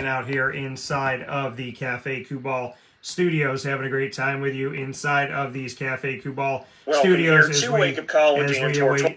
out here inside of the Cafe Kubal studios, having a great time with you inside of these Cafe Kubal studios as we await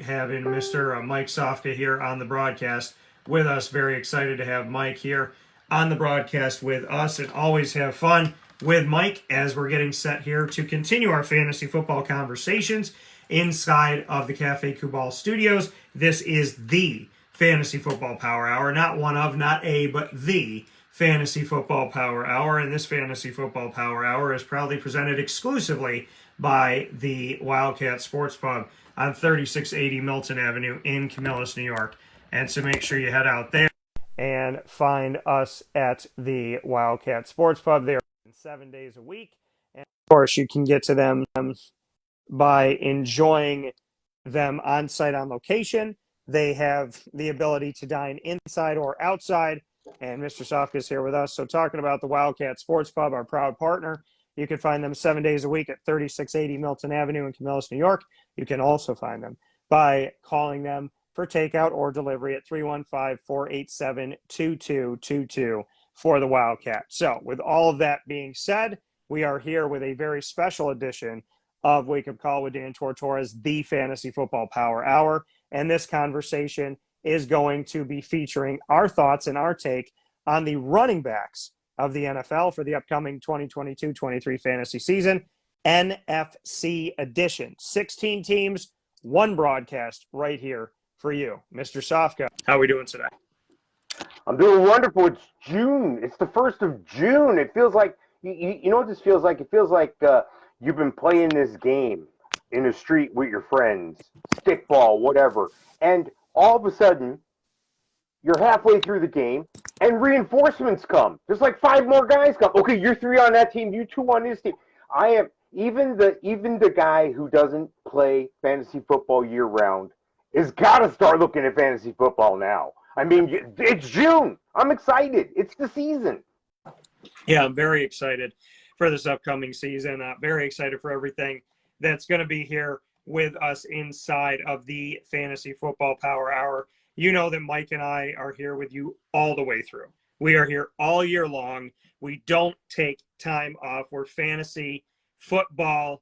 having Mr. Mike Sofka here on the broadcast with us. Very excited to have Mike here on the broadcast with us, and always have fun with Mike as we're getting set here to continue our fantasy football conversations inside of the Cafe Kubal studios. This is the Fantasy Football Power Hour, not one of, not a, but the Fantasy Football Power Hour. And this Fantasy Football Power Hour is proudly presented exclusively by the Wildcat Sports Pub on 3680 Milton Avenue in Camillus, New York. And so make sure you head out there and find us at the Wildcat Sports Pub. They are 7 days a week. And of course, you can get to them by enjoying them on site on location. They have the ability to dine inside or outside, and Mr. Sofka is here with us. So talking about the Wildcat Sports Pub, our proud partner, you can find them 7 days a week at 3680 Milton Avenue in Camillus, New York. You can also find them by calling them for takeout or delivery at 315-487-2222 for the Wildcat. So with all of that being said, we are here with a very special edition of Wake Up Call with Dan Tortora's The Fantasy Football Power Hour. And this conversation is going to be featuring our thoughts and our take on the running backs of the NFL for the upcoming 2022-23 fantasy season, NFC edition. 16 teams, one broadcast right here for you. Mr. Sofka, how are we doing today? I'm doing wonderful. It's June. It's the 1st of June. It feels like, you know what this feels like? It feels like you've been playing this game in the street with your friends, stickball, whatever, and all of a sudden, you're halfway through the game, and reinforcements come. There's like 5 more guys come. Okay, you're 3 on that team, you 2 on this team. I am even the guy who doesn't play fantasy football year round has got to start looking at fantasy football now. I mean, it's June. I'm excited. It's the season. Yeah, I'm very excited for this upcoming season. Very excited for everything that's going to be here with us inside of the Fantasy Football Power Hour. You know that Mike and I are here with you all the way through. We are here all year long. We don't take time off. We're fantasy football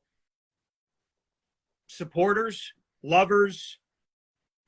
supporters, lovers.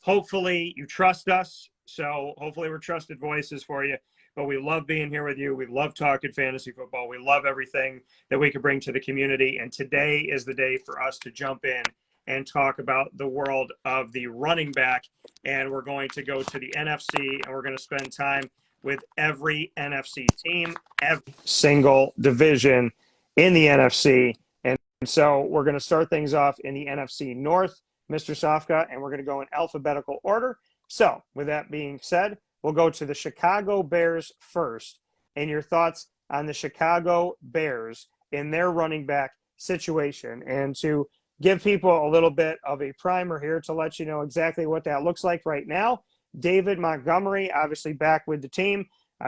Hopefully you trust us. So hopefully we're trusted voices for you. But we love being here with you. We love talking fantasy football. We love everything that we can bring to the community. And today is the day for us to jump in and talk about the world of the running back. And we're going to go to the NFC, and we're going to spend time with every NFC team, every single division in the NFC. And so we're going to start things off in the NFC North, Mr. Sofka, and we're going to go in alphabetical order. So with that being said, we'll go to the Chicago Bears first, and your thoughts on the Chicago Bears in their running back situation. And to give people a little bit of a primer here to let you know exactly what that looks like right now, David Montgomery, obviously back with the team.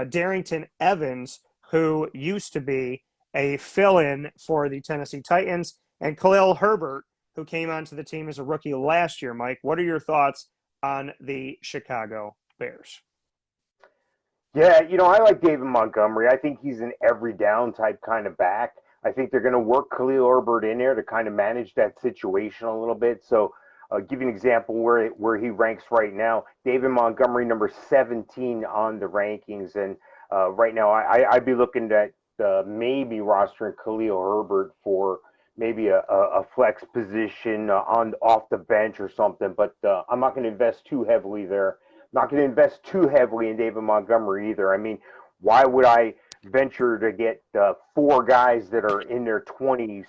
Darrington Evans, who used to be a fill-in for the Tennessee Titans, and Khalil Herbert, who came onto the team as a rookie last year. Mike, what are your thoughts on the Chicago Bears? Yeah, I like David Montgomery. I think he's an every down type kind of back. I think they're going to work Khalil Herbert in there to kind of manage that situation a little bit. So give you an example where he ranks right now. David Montgomery, number 17 on the rankings. And right now I'd be looking at maybe rostering Khalil Herbert for maybe a flex position off the bench or something. But I'm not going to invest too heavily there. Not going to invest too heavily in David Montgomery either. I mean, why would I venture to get 4 guys that are in their 20s,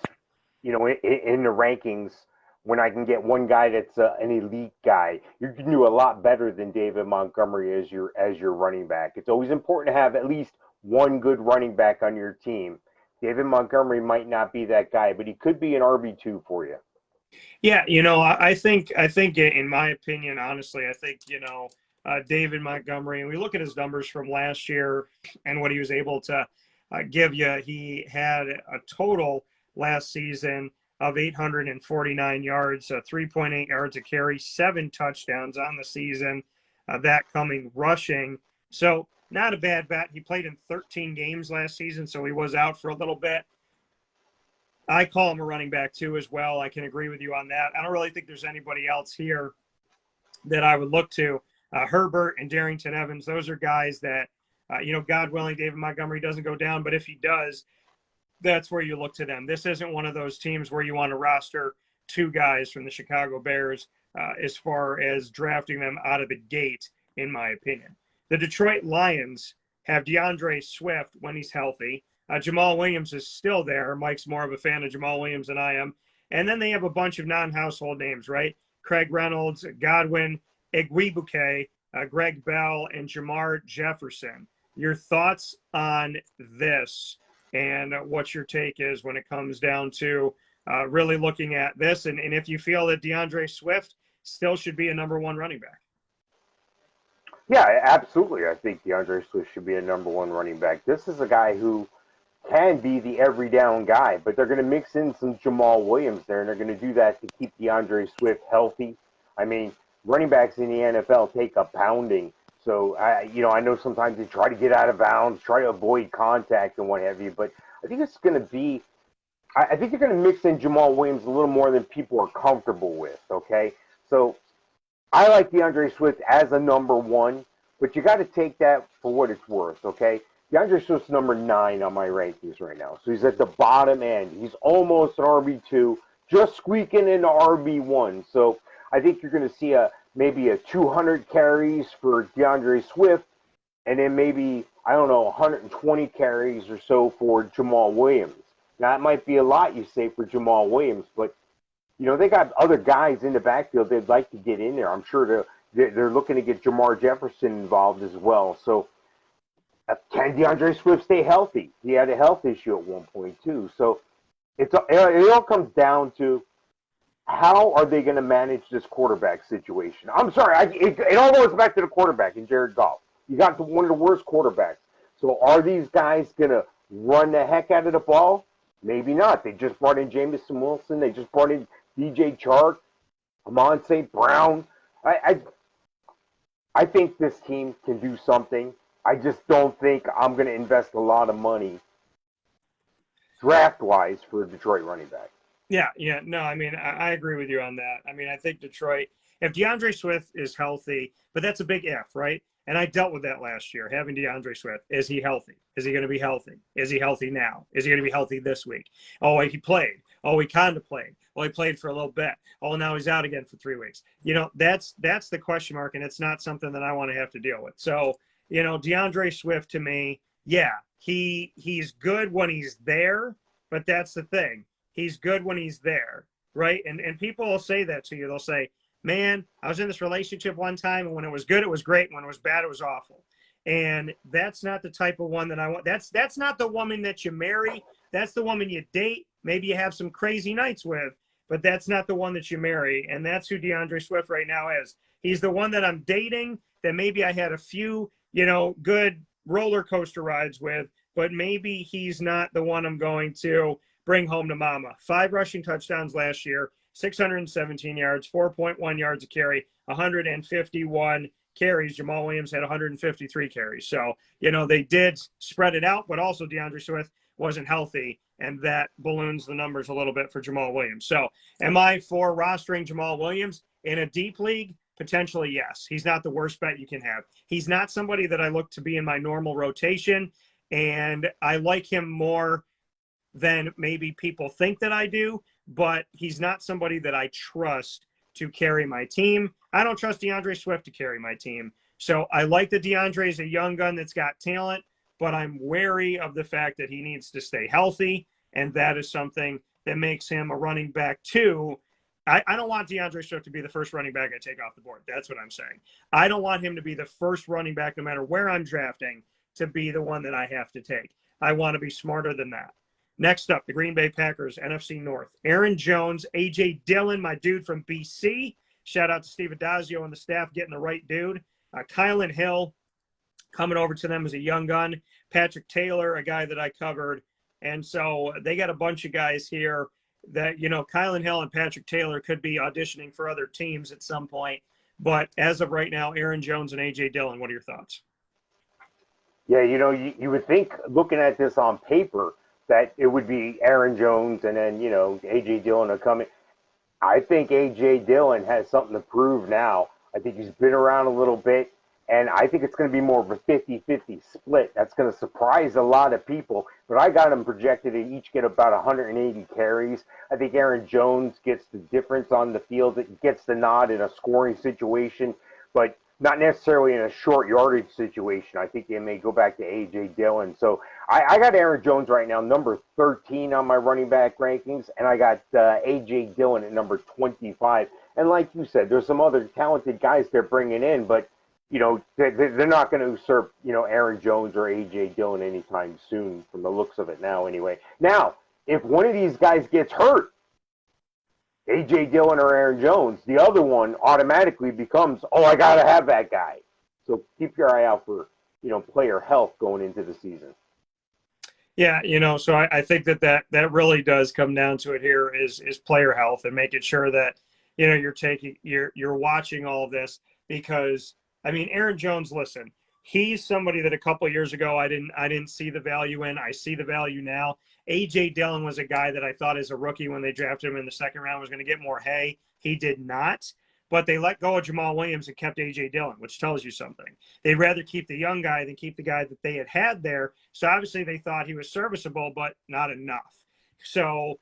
in the rankings, when I can get one guy that's an elite guy? You can do a lot better than David Montgomery as your running back. It's always important to have at least one good running back on your team. David Montgomery might not be that guy, but he could be an RB2 for you. Yeah, I think in my opinion, honestly, I think, David Montgomery, and we look at his numbers from last year and what he was able to give you. He had a total last season of 849 yards, 3.8 yards a carry, 7 touchdowns on the season, that coming rushing. So not a bad bet. He played in 13 games last season, so he was out for a little bit. I call him a running back too as well. I can agree with you on that. I don't really think there's anybody else here that I would look to. Herbert and Darrington Evans, those are guys that, God willing, David Montgomery doesn't go down, but if he does, that's where you look to them. This isn't one of those teams where you want to roster two guys from the Chicago Bears as far as drafting them out of the gate, in my opinion. The Detroit Lions have DeAndre Swift when he's healthy. Jamal Williams is still there. Mike's more of a fan of Jamal Williams than I am. And then they have a bunch of non-household names, right? Craig Reynolds, Godwin, Igwebuike, Greg Bell, and Jamar Jefferson. Your thoughts on this and what your take is when it comes down to really looking at this, and if you feel that DeAndre Swift still should be a number one running back. Yeah, absolutely. I think DeAndre Swift should be a number one running back. This is a guy who can be the every down guy, but they're going to mix in some Jamal Williams there, and they're going to do that to keep DeAndre Swift healthy. I mean, running backs in the NFL take a pounding. So, I know sometimes they try to get out of bounds, try to avoid contact and what have you, but I think it's going to be – I think they're going to mix in Jamal Williams a little more than people are comfortable with, okay? So, I like DeAndre Swift as a number one, but you got to take that for what it's worth, okay? DeAndre Swift's number 9 on my rankings right now, so he's at the bottom end. He's almost an RB2, just squeaking into RB1. So, I think you're going to see maybe a 200 carries for DeAndre Swift, and then maybe, 120 carries or so for Jamal Williams. Now, it might be a lot, you say, for Jamal Williams, but, they got other guys in the backfield they'd like to get in there. I'm sure they're looking to get Jamar Jefferson involved as well. So, can DeAndre Swift stay healthy? He had a health issue at one point, too. So, it all comes down to, how are they going to manage this quarterback situation? I'm sorry, it all goes back to the quarterback in Jared Goff. You got one of the worst quarterbacks. So are these guys going to run the heck out of the ball? Maybe not. They just brought in Jamison Wilson. They just brought in DJ Chark, Amon St. Brown. I think this team can do something. I just don't think I'm going to invest a lot of money draft-wise for a Detroit running back. Yeah. No, I agree with you on that. I think Detroit, if DeAndre Swift is healthy, but that's a big if, right? And I dealt with that last year, having DeAndre Swift. Is he healthy? Is he going to be healthy? Is he healthy now? Is he going to be healthy this week? Oh, he played. Oh, he kind of played. Oh, he played for a little bit. Oh, now he's out again for 3 weeks. That's the question mark, and it's not something that I want to have to deal with. So, DeAndre Swift to me, yeah, he's good when he's there, but that's the thing. He's good when he's there, right? And people will say that to you. They'll say, man, I was in this relationship one time, and when it was good, it was great. When it was bad, it was awful. And that's not the type of one that I want. That's not the woman that you marry. That's the woman you date. Maybe you have some crazy nights with, but that's not the one that you marry. And that's who DeAndre Swift right now is. He's the one that I'm dating that maybe I had a few, good roller coaster rides with, but maybe he's not the one I'm going to bring home to mama. 5 rushing touchdowns last year, 617 yards, 4.1 yards a carry, 151 carries. Jamal Williams had 153 carries. So, they did spread it out, but also DeAndre Swift wasn't healthy, and that balloons the numbers a little bit for Jamal Williams. So, am I for rostering Jamal Williams in a deep league? Potentially, yes. He's not the worst bet you can have. He's not somebody that I look to be in my normal rotation, and I like him more than maybe people think that I do, but he's not somebody that I trust to carry my team. I don't trust DeAndre Swift to carry my team. So I like that DeAndre is a young gun that's got talent, but I'm wary of the fact that he needs to stay healthy, and that is something that makes him a running back too. I don't want DeAndre Swift to be the first running back I take off the board. That's what I'm saying. I don't want him to be the first running back, no matter where I'm drafting, to be the one that I have to take. I want to be smarter than that. Next up, the Green Bay Packers, NFC North. Aaron Jones, A.J. Dillon, my dude from B.C. Shout out to Steve Adazio and the staff getting the right dude. Kylan Hill coming over to them as a young gun. Patrick Taylor, a guy that I covered. And so they got a bunch of guys here that, Kylan Hill and Patrick Taylor could be auditioning for other teams at some point. But as of right now, Aaron Jones and A.J. Dillon, what are your thoughts? Yeah, you would think looking at this on paper that it would be Aaron Jones and then, A.J. Dillon are coming. I think A.J. Dillon has something to prove now. I think he's been around a little bit, and I think it's going to be more of a 50-50 split. That's going to surprise a lot of people, but I got them projected to each get about 180 carries. I think Aaron Jones gets the difference on the field. It gets the nod in a scoring situation, but not necessarily in a short yardage situation. I think they may go back to A.J. Dillon. So I got Aaron Jones right now, number 13 on my running back rankings, and I got A.J. Dillon at number 25. And like you said, there's some other talented guys they're bringing in, but they're not going to usurp Aaron Jones or A.J. Dillon anytime soon, from the looks of it now. Anyway, now if one of these guys gets hurt, A.J. Dillon or Aaron Jones, the other one automatically becomes, oh, I got to have that guy. So keep your eye out for, player health going into the season. Yeah, so I think that really does come down to it here is player health and making sure that, you're watching all of this because, Aaron Jones, listen, he's somebody that a couple of years ago I didn't see the value in. I see the value now. A.J. Dillon was a guy that I thought as a rookie when they drafted him in the second round was going to get more hay. He did not. But they let go of Jamal Williams and kept A.J. Dillon, which tells you something. They'd rather keep the young guy than keep the guy that they had there. So obviously they thought he was serviceable, but not enough. So,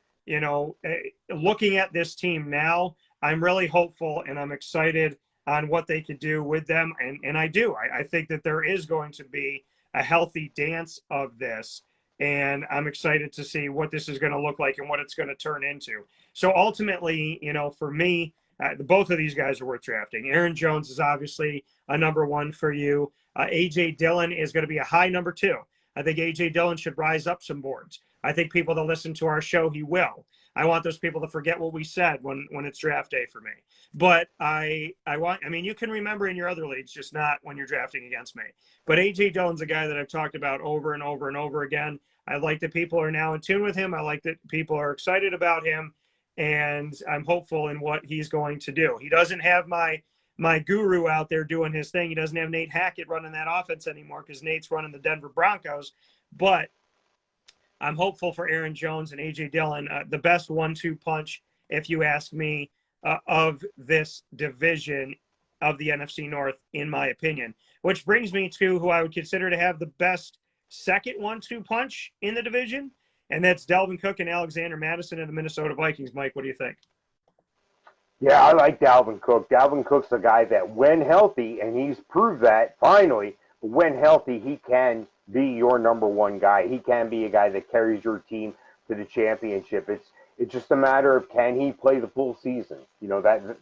looking at this team now, I'm really hopeful and I'm excited on what they could do with them. And I do. I think that there is going to be a healthy dance of this. And I'm excited to see what this is going to look like and what it's going to turn into. So ultimately, for me, both of these guys are worth drafting. Aaron Jones is obviously a number one for you. A.J. Dillon is going to be a high number two. I think A.J. Dillon should rise up some boards. I think people that listen to our show, he will. I want those people to forget what we said when it's draft day for me. But you can remember in your other leagues, just not when you're drafting against me. But A.J. Dillon's a guy that I've talked about over and over and over again. I like that people are now in tune with him. I like that people are excited about him. And I'm hopeful in what he's going to do. He doesn't have my guru out there doing his thing. He doesn't have Nate Hackett running that offense anymore because Nate's running the Denver Broncos. But I'm hopeful for Aaron Jones and A.J. Dillon, the best 1-2 punch, if you ask me, of this division of the NFC North, in my opinion. Which brings me to who I would consider to have the best second 1-2 punch in the division. And that's Dalvin Cook and Alexander Madison and the Minnesota Vikings. Mike, what do you think? Yeah, I like Dalvin Cook. Dalvin Cook's a guy that when healthy, and he's proved that finally, when healthy, he can be your number one guy. He can be a guy that carries your team to the championship. It's just a matter of can he play the full season.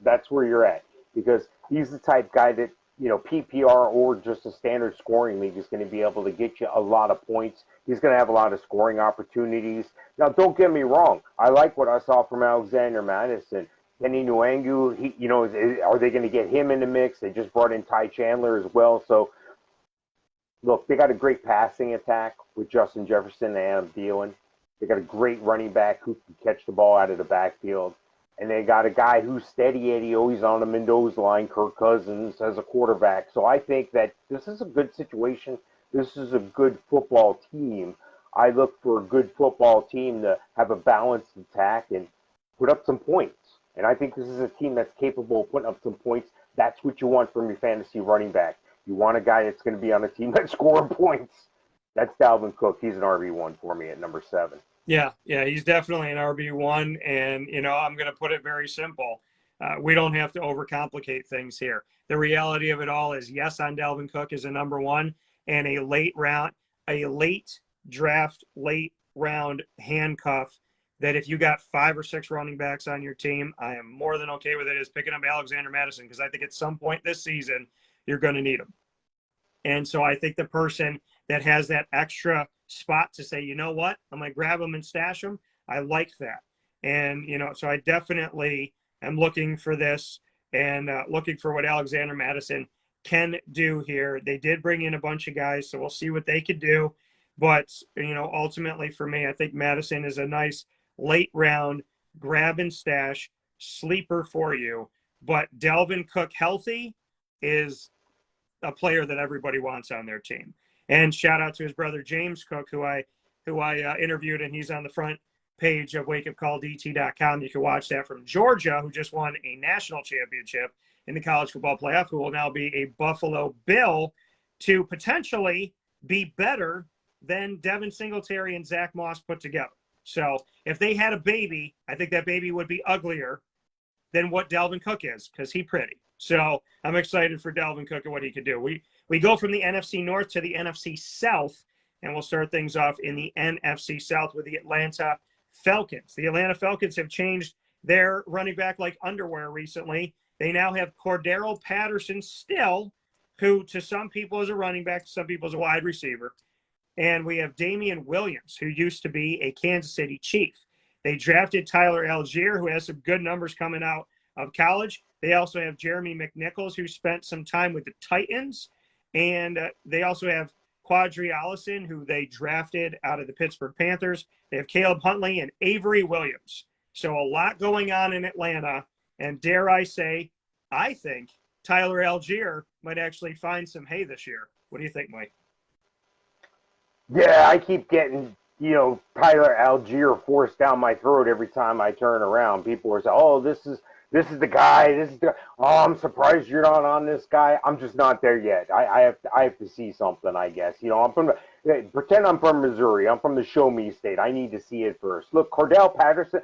That's where you're at. Because he's the type guy that, PPR or just a standard scoring league is going to be able to get you a lot of points. He's going to have a lot of scoring opportunities. Now, don't get me wrong. I like what I saw from Alexander Madison. Kenny Nwangwu, are they going to get him in the mix? They just brought in Ty Chandler as well. So, look, they got a great passing attack with Justin Jefferson and Adam Thielen. They got a great running back who can catch the ball out of the backfield. And they got a guy who's steady Eddie, always on the Mendoza line, Kirk Cousins, as a quarterback. So I think that this is a good situation. This is a good football team. I look for a good football team to have a balanced attack and put up some points. And I think this is a team that's capable of putting up some points. That's what you want from your fantasy running back. You want a guy that's going to be on a team that's scoring points. That's Dalvin Cook. He's an RB1 for me at number 7. Yeah, he's definitely an RB1, and, I'm going to put it very simple. We don't have to overcomplicate things here. The reality of it all is, yes, on Dalvin Cook is a number one, and a late round handcuff that if you got 5 or 6 running backs on your team, I am more than okay with it, is picking up Alexander Madison, because I think at some point this season, you're going to need him. And so I think the person that has that extra spot to say, you know what, I'm going to grab them and stash them, I like that. And, so I definitely am looking for this and looking for what Alexander Madison can do here. They did bring in a bunch of guys, so we'll see what they could do. But, ultimately for me, I think Madison is a nice late round grab and stash sleeper for you. But Dalvin Cook healthy is a player that everybody wants on their team. And shout out to his brother James Cook, who I interviewed, and he's on the front page of wakeupcalldt.com. You can watch that, from Georgia, who just won a national championship in the college football playoff, who will now be a Buffalo Bill, to potentially be better than Devin Singletary and Zach Moss put together. So if they had a baby, I think that baby would be uglier than what Dalvin Cook is, because he's pretty. So I'm excited for Dalvin Cook and what he could do. We go from the NFC North to the NFC South, and we'll start things off in the NFC South with the Atlanta Falcons. The Atlanta Falcons have changed their running back like underwear recently. They now have Cordero Patterson still, who to some people is a running back, to some people is a wide receiver. And we have Damien Williams, who used to be a Kansas City Chief. They drafted Tyler Algiere, who has some good numbers coming out of college. They also have Jeremy McNichols, who spent some time with the Titans. And they also have Quadri Allison, who they drafted out of the Pittsburgh Panthers. They have Caleb Huntley and Avery Williams. So a lot going on in Atlanta. And dare I say, I think Tyler Algiere might actually find some hay this year. What do you think, Mike? Yeah, I keep getting, Tyler Algiere forced down my throat every time I turn around. People are saying, "Oh, this is the guy. This is the. Oh, I'm surprised you're not on this guy." I'm just not there yet. I have to see something. I guess I'm from pretend I'm from Missouri. I'm from the Show Me State. I need to see it first. Look, Cordero Patterson,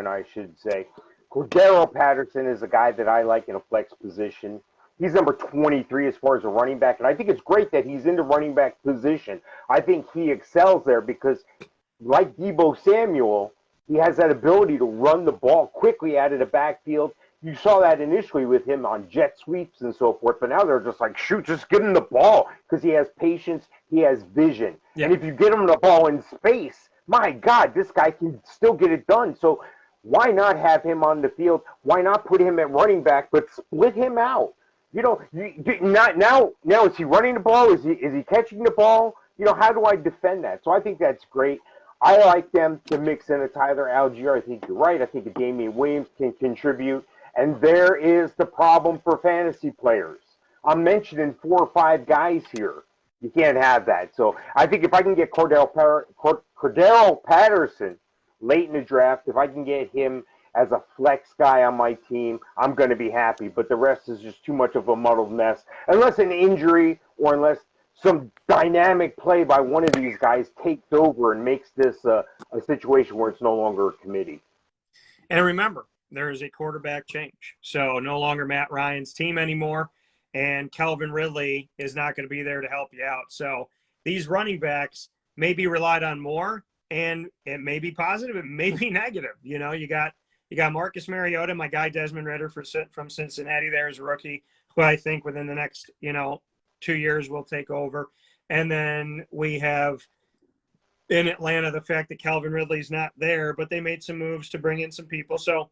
I should say. Cordero Patterson is a guy that I like in a flex position. He's number 23 as far as a running back, and I think it's great that he's in the running back position. I think he excels there because, like Deebo Samuel, he has that ability to run the ball quickly out of the backfield. You saw that initially with him on jet sweeps and so forth, but now they're just like, shoot, just give him the ball, because he has patience, he has vision. Yeah. And if you get him the ball in space, my God, this guy can still get it done. So why not have him on the field? Why not put him at running back, but split him out? Now is he running the ball? Is he catching the ball? How do I defend that? So I think that's great. I like them to mix in a Tyler Algiere. I think you're right. I think a Damien Williams can contribute. And there is the problem for fantasy players. I'm mentioning 4 or 5 guys here. You can't have that. So I think if I can get Cordero Patterson late in the draft, if I can get him as a flex guy on my team, I'm going to be happy. But the rest is just too much of a muddled mess. Unless an injury or unless some dynamic play by one of these guys takes over and makes this a situation where it's no longer a committee. And remember, there is a quarterback change. So no longer Matt Ryan's team anymore. And Calvin Ridley is not going to be there to help you out. So these running backs may be relied on more, and it may be positive, it may be negative. You got Marcus Mariota, my guy Desmond Ridder from Cincinnati there as a rookie, who I think within the next, 2 years will take over. And then we have in Atlanta the fact that Calvin Ridley's not there, but they made some moves to bring in some people. So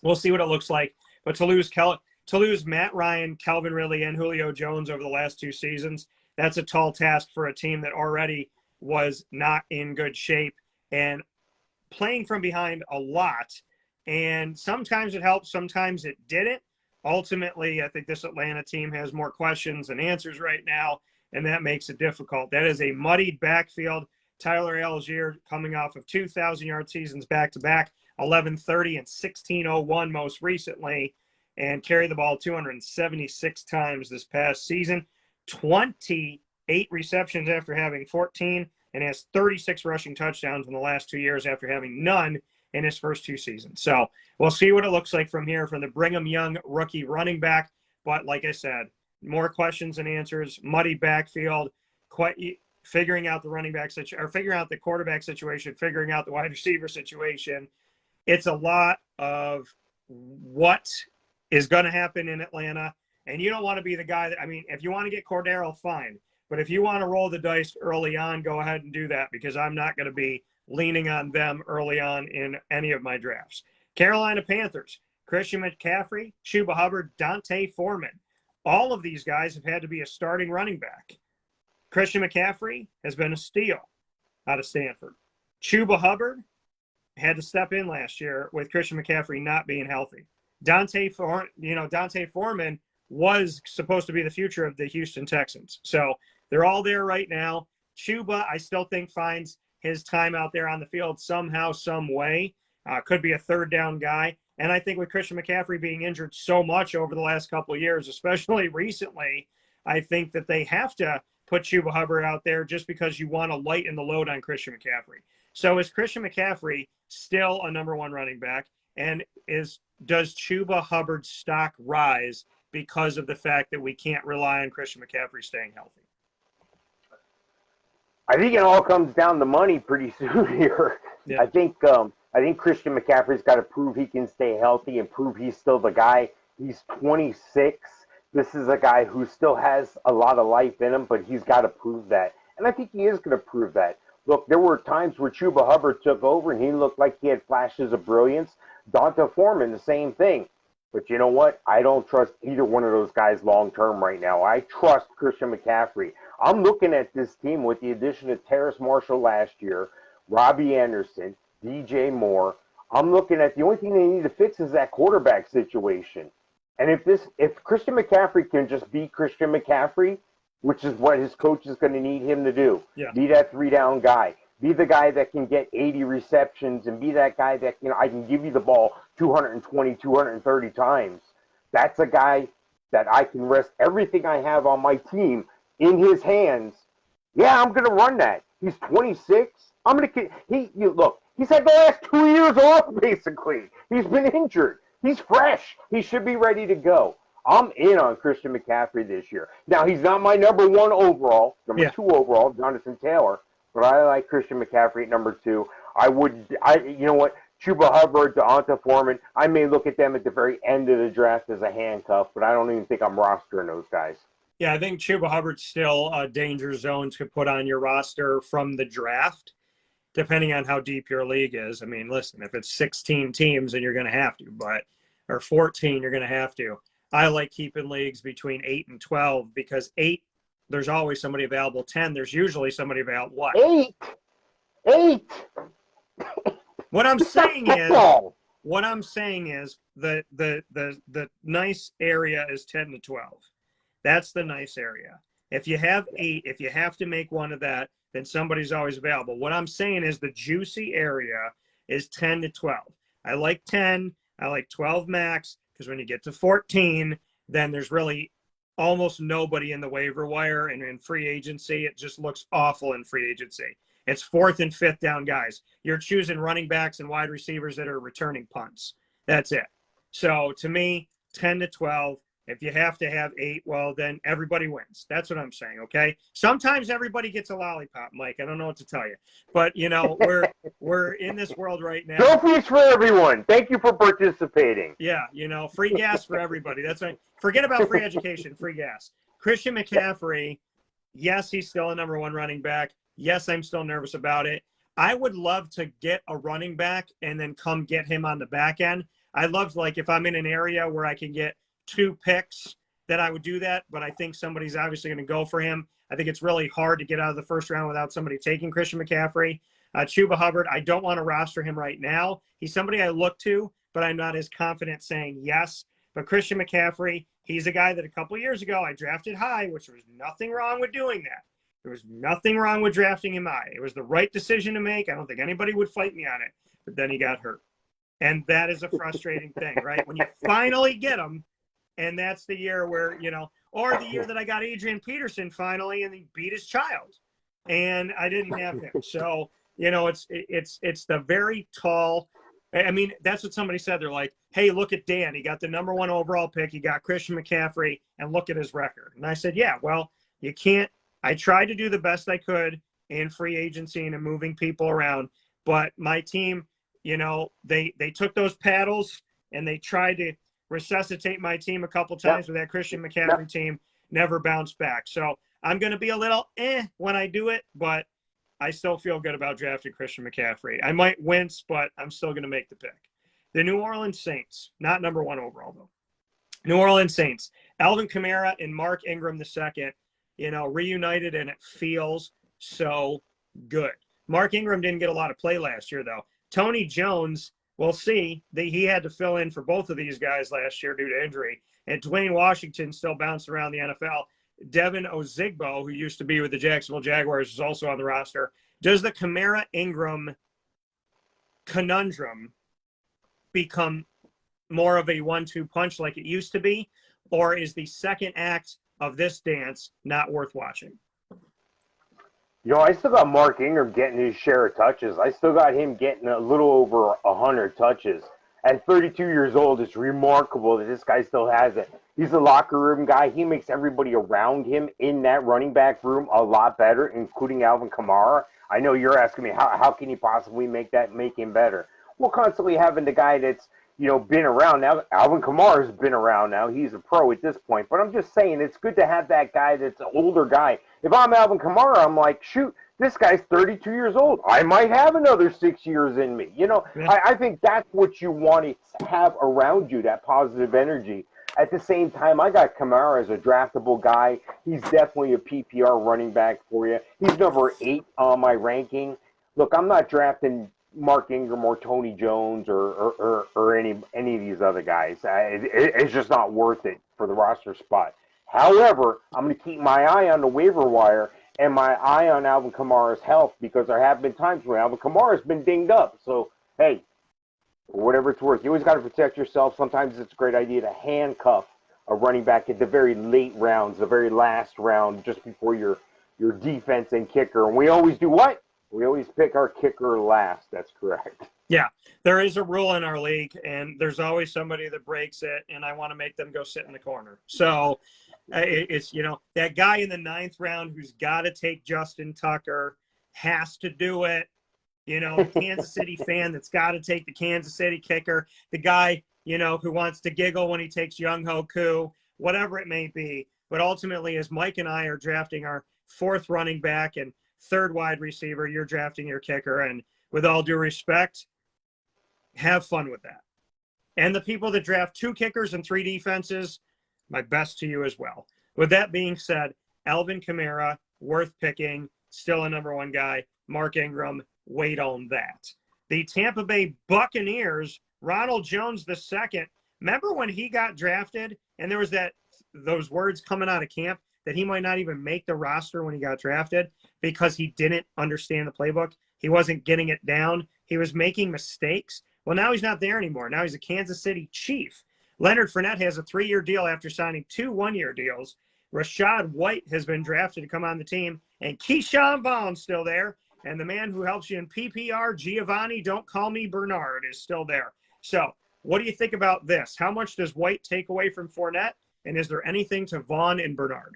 we'll see what it looks like. But to lose Matt Ryan, Calvin Ridley, and Julio Jones over the last 2 seasons, that's a tall task for a team that already was not in good shape and playing from behind a lot. And sometimes it helped, sometimes it didn't. Ultimately, I think this Atlanta team has more questions than answers right now, and that makes it difficult. That is a muddied backfield. Tyler Algiere coming off of 2,000-yard seasons back-to-back, 1130 and 1601 most recently, and carried the ball 276 times this past season. 28 receptions after having 14, and has 36 rushing touchdowns in the last 2 years after having none in his first 2 seasons. So we'll see what it looks like from here from the Brigham Young rookie running back. But like I said, more questions than answers, muddy backfield, figuring out the running back situation, or figuring out the quarterback situation, figuring out the wide receiver situation. It's a lot of what is going to happen in Atlanta. And you don't want to be the guy that, if you want to get Cordero, fine. But if you want to roll the dice early on, go ahead and do that, because I'm not going to be leaning on them early on in any of my drafts. Carolina Panthers, Christian McCaffrey, Chuba Hubbard, D'Onta Foreman. All of these guys have had to be a starting running back. Christian McCaffrey has been a steal out of Stanford. Chuba Hubbard had to step in last year with Christian McCaffrey not being healthy. D'Onta Foreman was supposed to be the future of the Houston Texans. So they're all there right now. Chuba, I still think, finds his time out there on the field somehow, some way. Could be a third down guy. And I think with Christian McCaffrey being injured so much over the last couple of years, especially recently, I think that they have to put Chuba Hubbard out there just because you want to lighten the load on Christian McCaffrey. So is Christian McCaffrey still a number one running back? And does Chuba Hubbard's stock rise because of the fact that we can't rely on Christian McCaffrey staying healthy? I think it all comes down to money pretty soon here. Yeah. I think Christian McCaffrey's got to prove he can stay healthy and prove he's still the guy. He's 26. This is a guy who still has a lot of life in him, but he's got to prove that. And I think he is going to prove that. Look, there were times where Chuba Hubbard took over and he looked like he had flashes of brilliance. Donta Foreman, the same thing. But you know what? I don't trust either one of those guys long-term right now. I trust Christian McCaffrey. I'm looking at this team with the addition of Terrace Marshall last year, Robbie Anderson, DJ Moore. I'm looking at the only thing they need to fix is that quarterback situation. And if Christian McCaffrey can just be Christian McCaffrey, which is what his coach is going to need him to do, be that three-down guy, be the guy that can get 80 receptions, and be that guy that, I can give you the ball 220, 230 times. That's a guy that I can rest everything I have on my team in his hands. Yeah, I'm going to run that. He's 26. Look, he's had the last 2 years off, basically. He's been injured. He's fresh. He should be ready to go. I'm in on Christian McCaffrey this year. Now, he's not my number one overall, number two overall, Jonathan Taylor, but I like Christian McCaffrey at number two. You know what? Chuba Hubbard, Donta Foreman, I may look at them at the very end of the draft as a handcuff, but I don't even think I'm rostering those guys. Yeah, I think Chuba Hubbard's still a danger zone to put on your roster from the draft, depending on how deep your league is. I mean, listen, if it's 16 teams, then you're going to have to, or 14, you're going to have to. I like keeping leagues between 8 and 12 because 8, there's always somebody available. 10, there's usually somebody available. What? 8. What I'm saying is the nice area is 10 to 12. That's the nice area. If you have 8, if you have to make one of that, then somebody's always available. What I'm saying is the juicy area is 10 to 12. I like 10. I like 12 max because when you get to 14, then there's really almost nobody in the waiver wire, and in free agency, it just looks awful in free agency. It's 4th and 5th down guys. You're choosing running backs and wide receivers that are returning punts. That's it. So to me, 10 to 12. If you have to have 8, well, then everybody wins. That's what I'm saying, okay? Sometimes everybody gets a lollipop, Mike. I don't know what to tell you. But, we're in this world right now. Trophies for everyone. Thank you for participating. Yeah, free gas for everybody. That's right. Forget about free education, free gas. Christian McCaffrey, yes, he's still a number one running back. Yes, I'm still nervous about it. I would love to get a running back and then come get him on the back end. I'd love, if I'm in an area where I can get 2 picks, that I would do that, but I think somebody's obviously going to go for him. I think it's really hard to get out of the first round without somebody taking Christian McCaffrey. Chuba Hubbard, I don't want to roster him right now. He's somebody I look to, but I'm not as confident saying yes. But Christian McCaffrey, he's a guy that a couple of years ago I drafted high, which was nothing wrong with doing that. There was nothing wrong with drafting him high. It was the right decision to make. I don't think anybody would fight me on it, but then he got hurt. And that is a frustrating thing, right? When you finally get him, and that's the year where, or the year that I got Adrian Peterson finally, and he beat his child, and I didn't have him. So, it's the very tall. I mean, that's what somebody said. They're like, hey, look at Dan. He got the number one overall pick. He got Christian McCaffrey, and look at his record. And I said, yeah, well, you can't. I tried to do the best I could in free agency and in moving people around, but my team, they took those paddles and they tried to resuscitate my team a couple times with that Christian McCaffrey team, never bounced back. So I'm going to be a little when I do it, but I still feel good about drafting Christian McCaffrey. I might wince, but I'm still going to make the pick. The New Orleans Saints, not number one overall, though. New Orleans Saints, Alvin Kamara and Mark Ingram II, reunited, and it feels so good. Mark Ingram didn't get a lot of play last year, though. Tony Jones We'll see. He had to fill in for both of these guys last year due to injury. And Dwayne Washington still bounced around the NFL. Devin Ozigbo, who used to be with the Jacksonville Jaguars, is also on the roster. Does the Kamara Ingram conundrum become more of a 1-2 punch like it used to be? Or is the second act of this dance not worth watching? I still got Mark Ingram getting his share of touches. I still got him getting a little over 100 touches. At 32 years old, it's remarkable that this guy still has it. He's a locker room guy. He makes everybody around him in that running back room a lot better, including Alvin Kamara. I know you're asking me, how can you possibly make him better? Well, constantly having the guy that's, been around now. Alvin Kamara's been around now. He's a pro at this point. But I'm just saying, it's good to have that guy that's an older guy. If I'm Alvin Kamara, I'm like, shoot, this guy's 32 years old. I might have another 6 years in me. I think that's what you want to have around you, that positive energy. At the same time, I got Kamara as a draftable guy. He's definitely a PPR running back for you. He's number 8 on my ranking. Look, I'm not drafting Mark Ingram or Tony Jones or any of these other guys. It's just not worth it for the roster spot. However, I'm going to keep my eye on the waiver wire and my eye on Alvin Kamara's health, because there have been times when Alvin Kamara's been dinged up. So, hey, whatever it's worth, you always got to protect yourself. Sometimes it's a great idea to handcuff a running back at the very late rounds, the very last round, just before your defense and kicker. And we always do what? We always pick our kicker last. That's correct. Yeah, there is a rule in our league, and there's always somebody that breaks it, and I want to make them go sit in the corner. So it's, that guy in the 9th round who's got to take Justin Tucker has to do it. Kansas City fan that's got to take the Kansas City kicker. The guy, who wants to giggle when he takes Young-Ho Koo, whatever it may be. But ultimately, as Mike and I are drafting our 4th running back and 3rd wide receiver, you're drafting your kicker. And with all due respect, have fun with that. And the people that draft 2 kickers and 3 defenses, my best to you as well. With that being said, Alvin Kamara, worth picking, still a number 1 guy. Mark Ingram, wait on that. The Tampa Bay Buccaneers, Ronald Jones II. Remember when he got drafted and there was those words coming out of camp that he might not even make the roster when he got drafted because he didn't understand the playbook? He wasn't getting it down. He was making mistakes. Well, now he's not there anymore. Now he's a Kansas City Chief. Leonard Fournette has a 3-year deal after signing 2 one-year deals. Rashad White has been drafted to come on the team. And Keyshawn Vaughn's still there. And the man who helps you in PPR, Giovanni, don't call me Bernard, is still there. So what do you think about this? How much does White take away from Fournette? And is there anything to Vaughn and Bernard?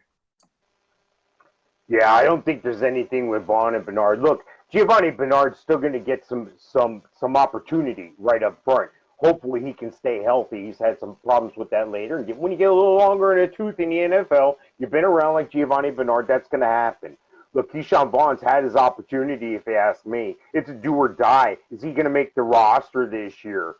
Yeah, I don't think there's anything with Vaughn and Bernard. Look, Giovanni Bernard's still going to get some opportunity right up front. Hopefully he can stay healthy. He's had some problems with that later. And when you get a little longer in a tooth in the NFL, you've been around like Giovanni Bernard, that's going to happen. Look, Keyshawn Vaughn's had his opportunity, if you ask me. It's a do or die. Is he going to make the roster this year?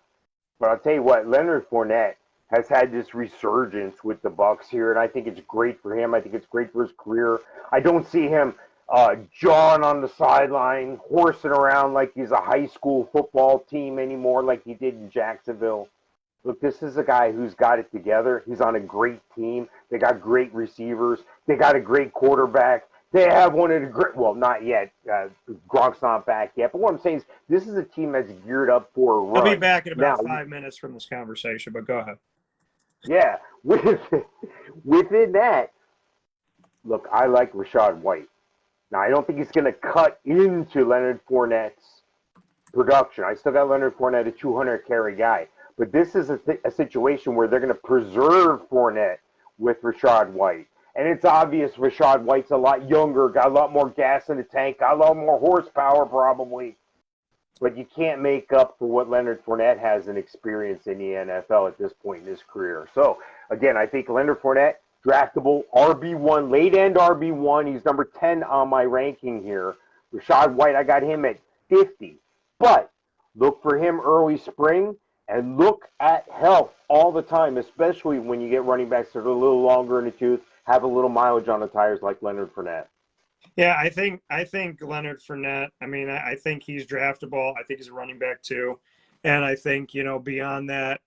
But I'll tell you what, Leonard Fournette has had this resurgence with the Bucs here, and I think it's great for him. I think it's great for his career. I don't see him jawing on the sideline, horsing around like he's a high school football team anymore like he did in Jacksonville. Look, this is a guy who's got it together. He's on a great team. They got great receivers. They got a great quarterback. They have one of the great, well, not yet. Gronk's not back yet. But what I'm saying is this is a team that's geared up for a run. I'll be back in about 5 minutes from this conversation, but go ahead. Yeah. Within that, look, I like Rashad White. Now, I don't think he's going to cut into Leonard Fournette's production. I still got Leonard Fournette, a 200-carry guy. But this is a situation where they're going to preserve Fournette with Rashad White. And it's obvious Rashad White's a lot younger, got a lot more gas in the tank, got a lot more horsepower probably. But you can't make up for what Leonard Fournette has in experience in the NFL at this point in his career. So, again, I think Leonard Fournette, draftable RB1, late-end RB1. He's number 10 on my ranking here. Rashad White, I got him at 50. But look for him early spring and look at health all the time, especially when you get running backs that are a little longer in the tooth, have a little mileage on the tires like Leonard Fournette. Yeah, I think Leonard Fournette, I think he's draftable. I think he's a running back too. And I think, beyond that,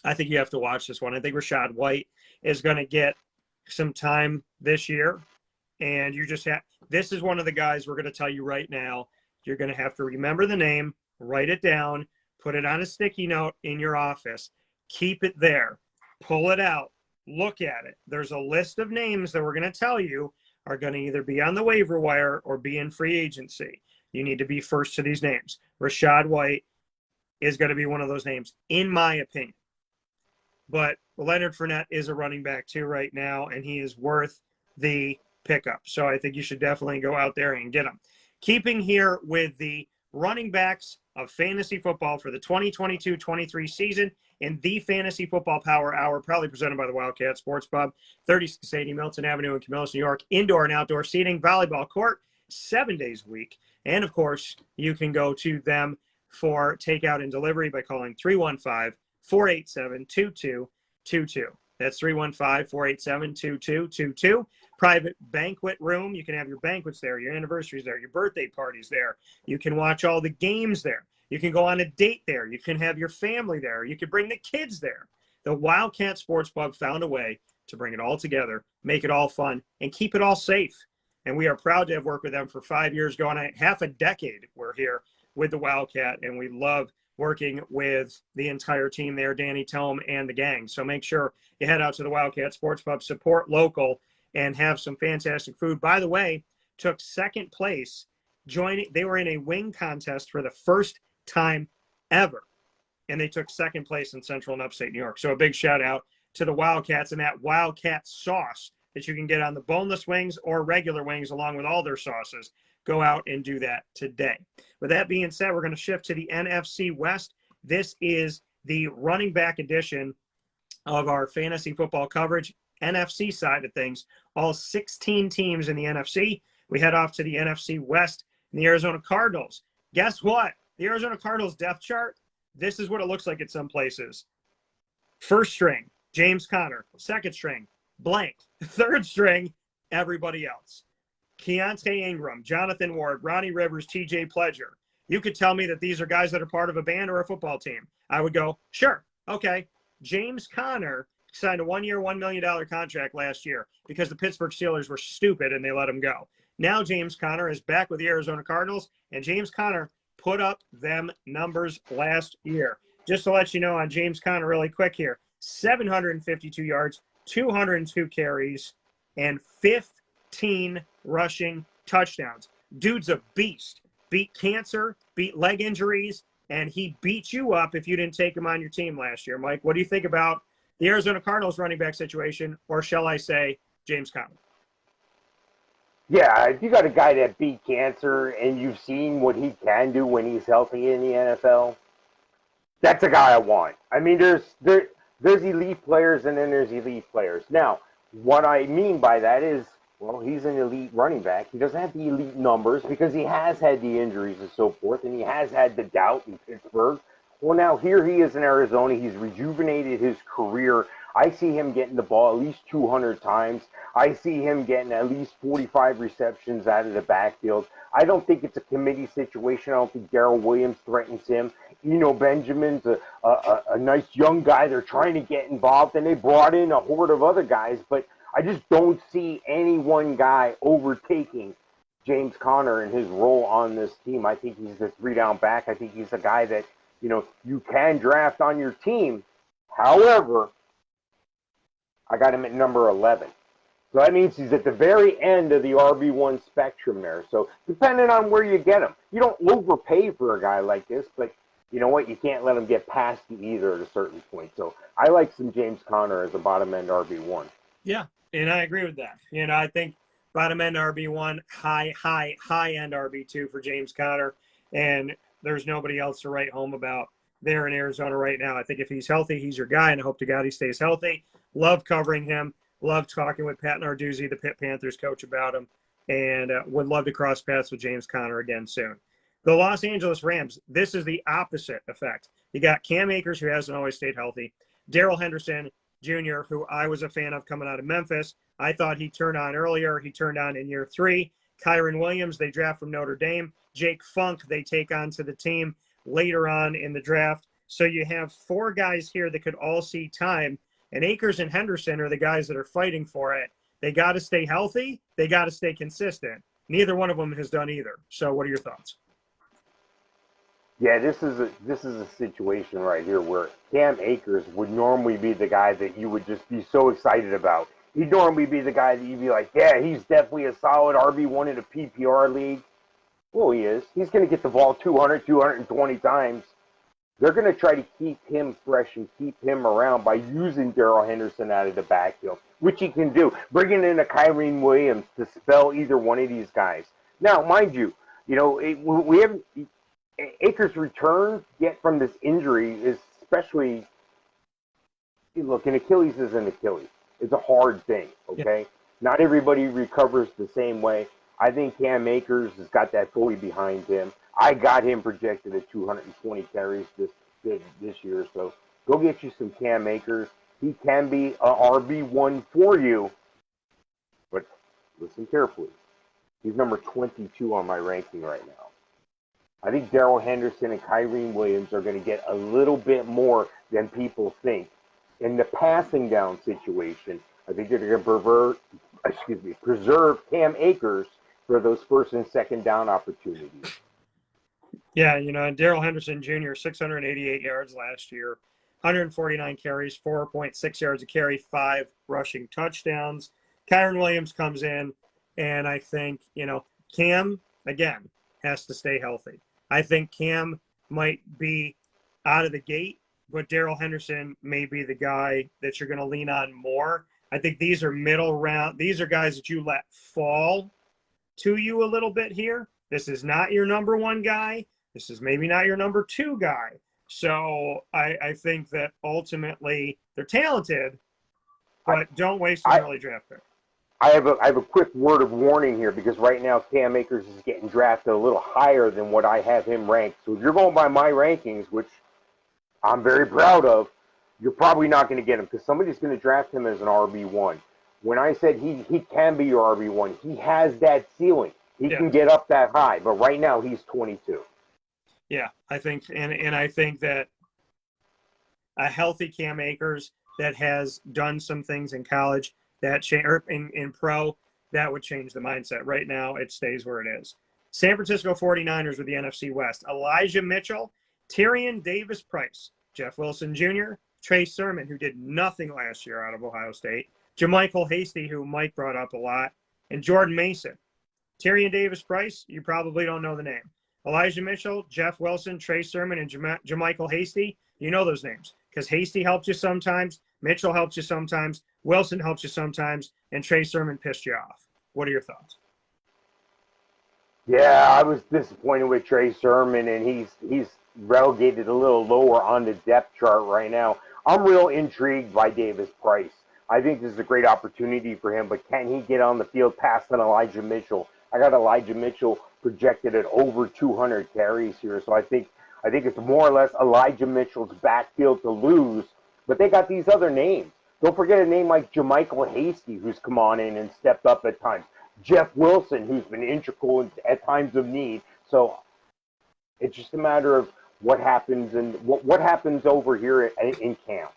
I think you have to watch this one. I think Rashad White is going to get some time this year. And you just have – this is one of the guys we're going to tell you right now. You're going to have to remember the name, write it down, put it on a sticky note in your office. Keep it there. Pull it out. Look at it. There's a list of names that we're going to tell you are going to either be on the waiver wire or be in free agency. You need to be first to these names. Rashad White is going to be one of those names, in my opinion. But Leonard Fournette is a running back too right now, and he is worth the pickup. So I think you should definitely go out there and get him. Keeping here with the running backs of fantasy football for the 2022-23 season in the Fantasy Football Power Hour, proudly presented by the Wildcat Sports Pub, 3080 Milton Avenue in Camillus, New York. Indoor and outdoor seating, volleyball court, 7 days a week. And, of course, you can go to them for takeout and delivery by calling 315-487-2222. That's 315-487-2222. Private banquet room. You can have your banquets there, your anniversaries there, your birthday parties there. You can watch all the games there. You can go on a date there. You can have your family there. You can bring the kids there. The Wildcat Sports Pub found a way to bring it all together, make it all fun, and keep it all safe. And we are proud to have worked with them for 5 years, going on half a decade. We're here with the Wildcat, and we love working with the entire team there, Danny Tome and the gang. So make sure you head out to the Wildcat Sports Pub, support local, and have some fantastic food. By the way, took second place. They were in a wing contest for the first time ever, and they took second place in Central and Upstate New York. So a big shout out to the Wildcats and that Wildcat sauce that you can get on the boneless wings or regular wings along with all their sauces. Go out and do that today. With that being said, we're going to shift to the NFC West. This is the running back edition of our fantasy football coverage, NFC side of things. All 16 teams in the NFC. We head off to the NFC West and the Arizona Cardinals. Guess what? The Arizona Cardinals depth chart, this is what it looks like at some places. First string, James Conner. Second string, blank. Third string, everybody else. Keontae Ingram, Jonathan Ward, Ronnie Rivers, TJ Pledger. You could tell me that these are guys that are part of a band or a football team. I would go, sure, okay. James Conner signed a 1-year, $1 million contract last year because the Pittsburgh Steelers were stupid and they let him go. Now James Conner is back with the Arizona Cardinals, and James Conner put up them numbers last year. Just to let you know on James Conner really quick here, 752 yards, 202 carries, and 15 rushing touchdowns. Dude's a beast. Beat cancer, beat leg injuries, and he beat you up if you didn't take him on your team last year. Mike, what do you think about the Arizona Cardinals running back situation, or shall I say James Conner? Yeah, if you got a guy that beat cancer and you've seen what he can do when he's healthy in the NFL, that's a guy I want. I mean, there's elite players and then there's elite players. Now, what I mean by that is, well, he's an elite running back. He doesn't have the elite numbers because he has had the injuries and so forth, and he has had the doubt in Pittsburgh. Well, now here he is in Arizona. He's rejuvenated his career. I see him getting the ball at least 200 times. I see him getting at least 45 receptions out of the backfield. I don't think it's a committee situation. I don't think Daryl Williams threatens him. Benjamin's a nice young guy. They're trying to get involved, and they brought in a horde of other guys, but I just don't see any one guy overtaking James Conner in his role on this team. I think he's the 3-down back. I think he's a guy that, you can draft on your team. However, I got him at number 11. So that means he's at the very end of the RB1 spectrum there. So depending on where you get him, you don't overpay for a guy like this, but you know what? You can't let him get past you either at a certain point. So I like some James Conner as a bottom-end RB1. Yeah, and I agree with that. I think bottom-end RB1, high-end RB2 for James Conner, and there's nobody else to write home about there in Arizona right now. I think if he's healthy, he's your guy, and I hope to God he stays healthy. Love covering him. Love talking with Pat Narduzzi, the Pitt Panthers coach, about him, and would love to cross paths with James Conner again soon. The Los Angeles Rams, this is the opposite effect. You got Cam Akers, who hasn't always stayed healthy. Daryl Henderson Jr., who I was a fan of coming out of Memphis. I thought he turned on earlier. He turned on in year 3. Kyrene Williams, they draft from Notre Dame. Jake Funk, they take on to the team later on in the draft. So you have 4 guys here that could all see time, and Akers and Henderson are the guys that are fighting for it. They got to stay healthy. They got to stay consistent. Neither one of them has done either. So what are your thoughts? Yeah, this is a situation right here where Cam Akers would normally be the guy that you would just be so excited about. He'd normally be the guy that you'd be like, yeah, he's definitely a solid RB1 in a PPR league. Well, he is. He's going to get the ball 200, 220 times. They're going to try to keep him fresh and keep him around by using Daryl Henderson out of the backfield, which he can do. Bringing in a Kyrene Williams to spell either one of these guys. Now, mind you, we haven't – Akers' return yet from this injury is especially – look, an Achilles is an Achilles. It's a hard thing, okay? Yeah. Not everybody recovers the same way. I think Cam Akers has got that fully behind him. I got him projected at 220 carries this year, so go get you some Cam Akers. He can be an RB1 for you, but listen carefully. He's number 22 on my ranking right now. I think Daryl Henderson and Kyrene Williams are going to get a little bit more than people think. In the passing down situation, I think they're going to preserve Cam Akers for those first and second down opportunities. Yeah, Daryl Henderson Jr., 688 yards last year, 149 carries, 4.6 yards a carry, 5 rushing touchdowns. Kyrene Williams comes in, and I think, Cam, again, has to stay healthy. I think Cam might be out of the gate, but Daryl Henderson may be the guy that you're going to lean on more. I think these are middle round. These are guys that you let fall to you a little bit here. This is not your number 1 guy. This is maybe not your number 2 guy. So I think that ultimately they're talented, but don't waste an early draft pick. I have a quick word of warning here because right now Cam Akers is getting drafted a little higher than what I have him ranked. So if you're going by my rankings, which I'm very proud of, you're probably not going to get him because somebody's going to draft him as an RB1. When I said he can be your RB1, he has that ceiling. He can get up that high, but right now he's 22. Yeah, I think, and I think that a healthy Cam Akers that has done some things in college that in pro, that would change the mindset. Right now, it stays where it is. San Francisco 49ers with the NFC West. Elijah Mitchell, Tyrion Davis-Price, Jeff Wilson Jr., Trey Sermon, who did nothing last year out of Ohio State, JaMycal Hasty, who Mike brought up a lot, and Jordan Mason. Tyrion Davis-Price, you probably don't know the name. Elijah Mitchell, Jeff Wilson, Trey Sermon, and JaMycal Hasty, you know those names because Hasty helps you sometimes, Mitchell helps you sometimes, Wilson helps you sometimes, and Trey Sermon pissed you off. What are your thoughts? Yeah, I was disappointed with Trey Sermon, and he's relegated a little lower on the depth chart right now. I'm real intrigued by Davis-Price. I think this is a great opportunity for him, but can he get on the field past an Elijah Mitchell? I got Elijah Mitchell projected at over 200 carries here, so I think it's more or less Elijah Mitchell's backfield to lose, but they got these other names. Don't forget a name like JaMycal Hasty, who's come on in and stepped up at times. Jeff Wilson, who's been integral at times of need. So it's just a matter of what happens and what happens over here in camp.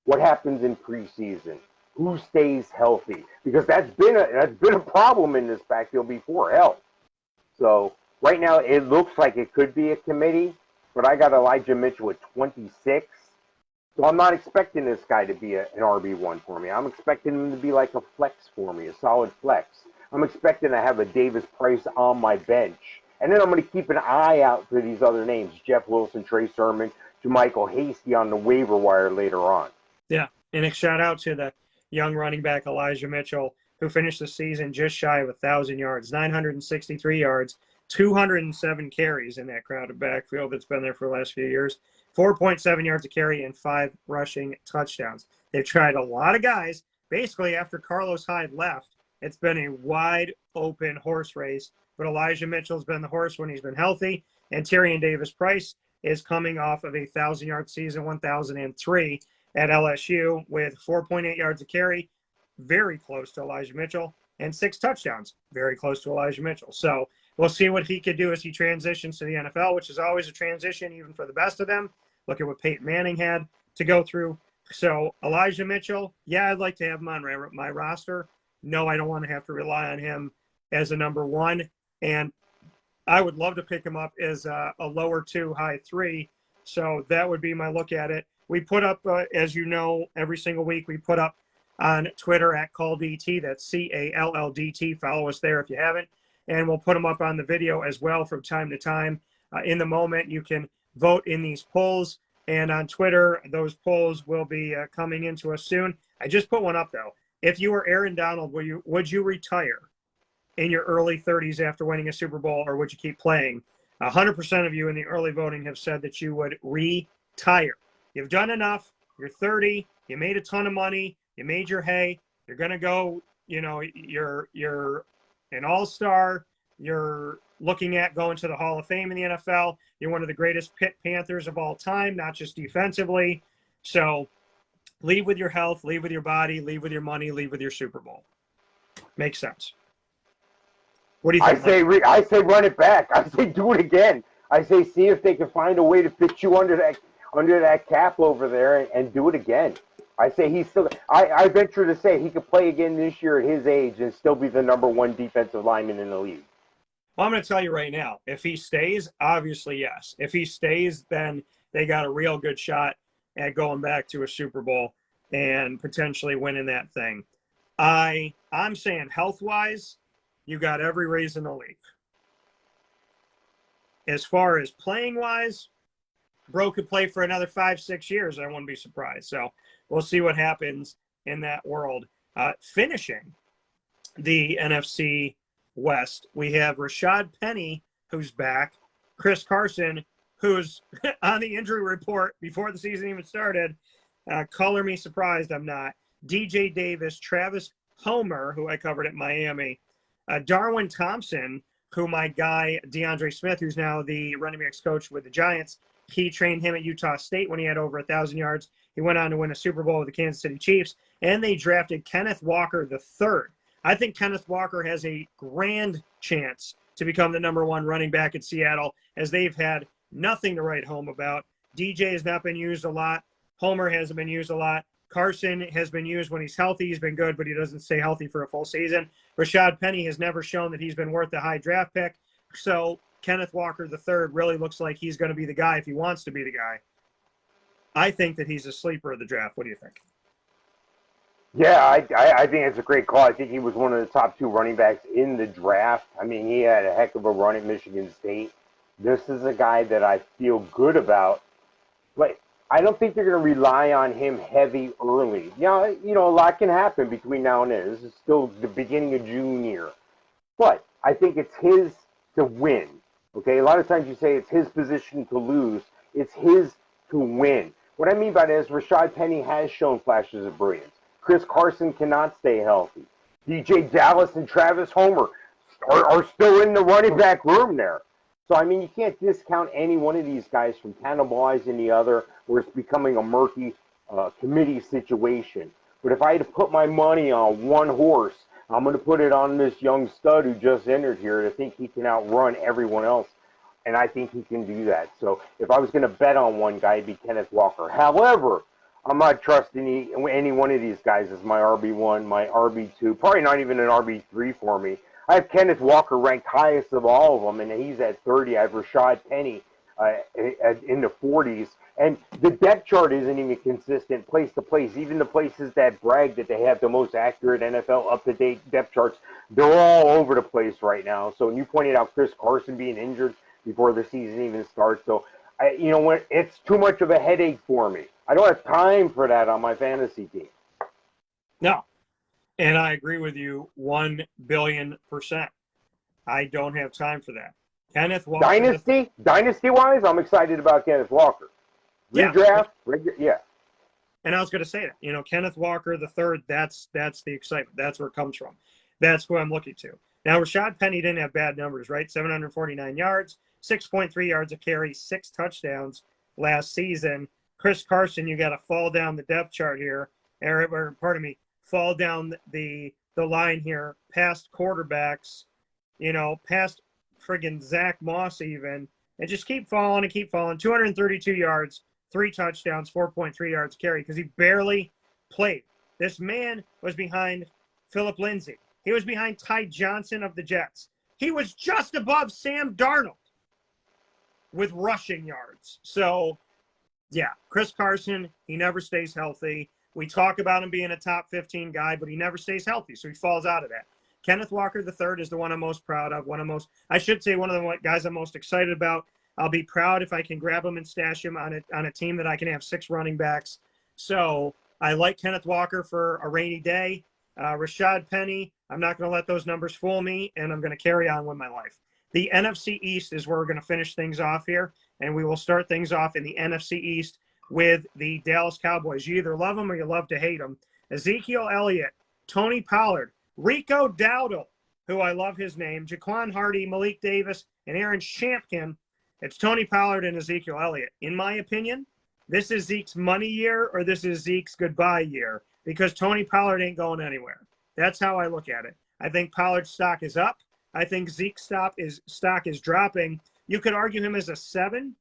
What happens in preseason? Who stays healthy? Because that's been a problem in this backfield before health. So right now it looks like it could be a committee, but I got Elijah Mitchell at 26. So I'm not expecting this guy to be an RB1 for me. I'm expecting him to be like a flex for me, a solid flex. I'm expecting to have a Davis-Price on my bench. And then I'm going to keep an eye out for these other names, Jeff Wilson, Trey Sermon, JaMycal Hasty on the waiver wire later on. Yeah, and a shout out to the young running back Elijah Mitchell, who finished the season just shy of 1,000 yards, 963 yards, 207 carries in that crowded backfield that's been there for the last few years, 4.7 yards a carry, and 5 rushing touchdowns. They've tried a lot of guys. Basically, after Carlos Hyde left, it's been a wide-open horse race, but Elijah Mitchell's been the horse when he's been healthy, and Tyrion Davis-Price is coming off of a 1,000-yard season, 1,003 at LSU with 4.8 yards a carry, very close to Elijah Mitchell, and 6 touchdowns, very close to Elijah Mitchell. So we'll see what he could do as he transitions to the NFL, which is always a transition, even for the best of them. Look at what Peyton Manning had to go through. So Elijah Mitchell, yeah, I'd like to have him on my roster. No, I don't want to have to rely on him as a number one. And I would love to pick him up as a lower 2, high 3. So that would be my look at it. We put up, as you know, every single week we put up on Twitter at CallDT. That's CALLDT. Follow us there if you haven't. And we'll put them up on the video as well from time to time. In the moment, you can vote in these polls. And on Twitter, those polls will be coming into us soon. I just put one up, though. If you were Aaron Donald, would you retire in your early 30s after winning a Super Bowl, or would you keep playing? 100% of you in the early voting have said that you would retire. You've done enough. You're 30. You made a ton of money. You made your hay. You're going to go, you're an all-star. You're looking at going to the Hall of Fame in the NFL. You're one of the greatest Pitt Panthers of all time, not just defensively. So leave with your health, leave with your body, leave with your money, leave with your Super Bowl. Makes sense. What do you think? I say run it back. I say do it again. I say see if they can find a way to fit you under that cap over there and do it again. I say he's still. I venture to say he could play again this year at his age and still be the number one defensive lineman in the league. Well, I'm going to tell you right now, if he stays, obviously yes. If he stays, then they got a real good shot at going back to a Super Bowl and potentially winning that thing. I'm saying health-wise, you got every reason to leave. As far as playing-wise, Bro could play for another 5-6 years. I wouldn't be surprised. So we'll see what happens in that world. Finishing the NFC West, we have Rashad Penny, who's back, Chris Carson, who's on the injury report before the season even started. Color me surprised, I'm not. DJ Davis, Travis Homer, who I covered at Miami, Darwin Thompson, who my guy Deandre Smith, who's now the running backs coach with the Giants, he trained him at Utah State when he had over 1,000 yards. He went on to win a Super Bowl with the Kansas City Chiefs, and they drafted Kenneth Walker III. I think Kenneth Walker has a grand chance to become the number one running back at Seattle, as they've had nothing to write home about. DJ has not been used a lot. Homer hasn't been used a lot. Carson has been used when he's healthy. He's been good, but he doesn't stay healthy for a full season. Rashad Penny has never shown that he's been worth the high draft pick. So Kenneth Walker III really looks like he's going to be the guy if he wants to be the guy. I think that he's a sleeper of the draft. What do you think? Yeah, I think it's a great call. I think he was one of the top 2 running backs in the draft. I mean, he had a heck of a run at Michigan State. This is a guy that I feel good about. But I don't think they're going to rely on him heavy early. Yeah, a lot can happen between now and then. This is still the beginning of June year. But I think it's his to win. Okay, a lot of times you say it's his position to lose. It's his to win. What I mean by that is Rashad Penny has shown flashes of brilliance. Chris Carson cannot stay healthy. DJ Dallas and Travis Homer are still in the running back room there. So, I mean, you can't discount any one of these guys from cannibalizing the other, where it's becoming a murky committee situation. But if I had to put my money on one horse, I'm going to put it on this young stud who just entered here to think he can outrun everyone else. And I think he can do that. So if I was going to bet on one guy, it'd be Kenneth Walker. However, I'm not trusting any one of these guys as my RB1, my RB2, probably not even an RB3 for me. I have Kenneth Walker ranked highest of all of them, and he's at 30. I have Rashad Penny in the 40s. And the depth chart isn't even consistent place to place. Even the places that brag that they have the most accurate NFL up-to-date depth charts, they're all over the place right now. So when you pointed out Chris Carson being injured before the season even starts, so it's too much of a headache for me. I don't have time for that on my fantasy team. No. And I agree with you 1,000,000,000%. I don't have time for that. Kenneth Walker. Dynasty-wise, I'm excited about Kenneth Walker. Redraft, yeah. And I was going to say that. Kenneth Walker III, that's the excitement. That's where it comes from. That's who I'm looking to. Now, Rashad Penny didn't have bad numbers, right? 749 yards, 6.3 yards a carry, 6 touchdowns last season. Chris Carson, you got to fall down the depth chart here, fall down the line here past quarterbacks, past friggin' Zach Moss even, and just keep falling and keep falling. 232 yards, 3 touchdowns, 4.3 yards carry because he barely played. This man was behind Phillip Lindsay. He was behind Ty Johnson of the Jets. He was just above Sam Darnold with rushing yards. So, yeah, Chris Carson, he never stays healthy. We talk about him being a top 15 guy, but he never stays healthy, so he falls out of that. Kenneth Walker III is the one I'm most proud of. One of the guys I'm most excited about. I'll be proud if I can grab him and stash him on a team that I can have 6 running backs. So I like Kenneth Walker for a rainy day. Rashad Penny, I'm not going to let those numbers fool me, and I'm going to carry on with my life. The NFC East is where we're going to finish things off here, and we will start things off in the NFC East with the Dallas Cowboys. You either love them or you love to hate them. Ezekiel Elliott, Tony Pollard, Rico Dowdle, who I love his name, Jaquan Hardy, Malik Davis, and Aaron Shampkin. It's Tony Pollard and Ezekiel Elliott. In my opinion, this is Zeke's money year or this is Zeke's goodbye year because Tony Pollard ain't going anywhere. That's how I look at it. I think Pollard's stock is up. I think Zeke's stock is dropping. You could argue him as a 7.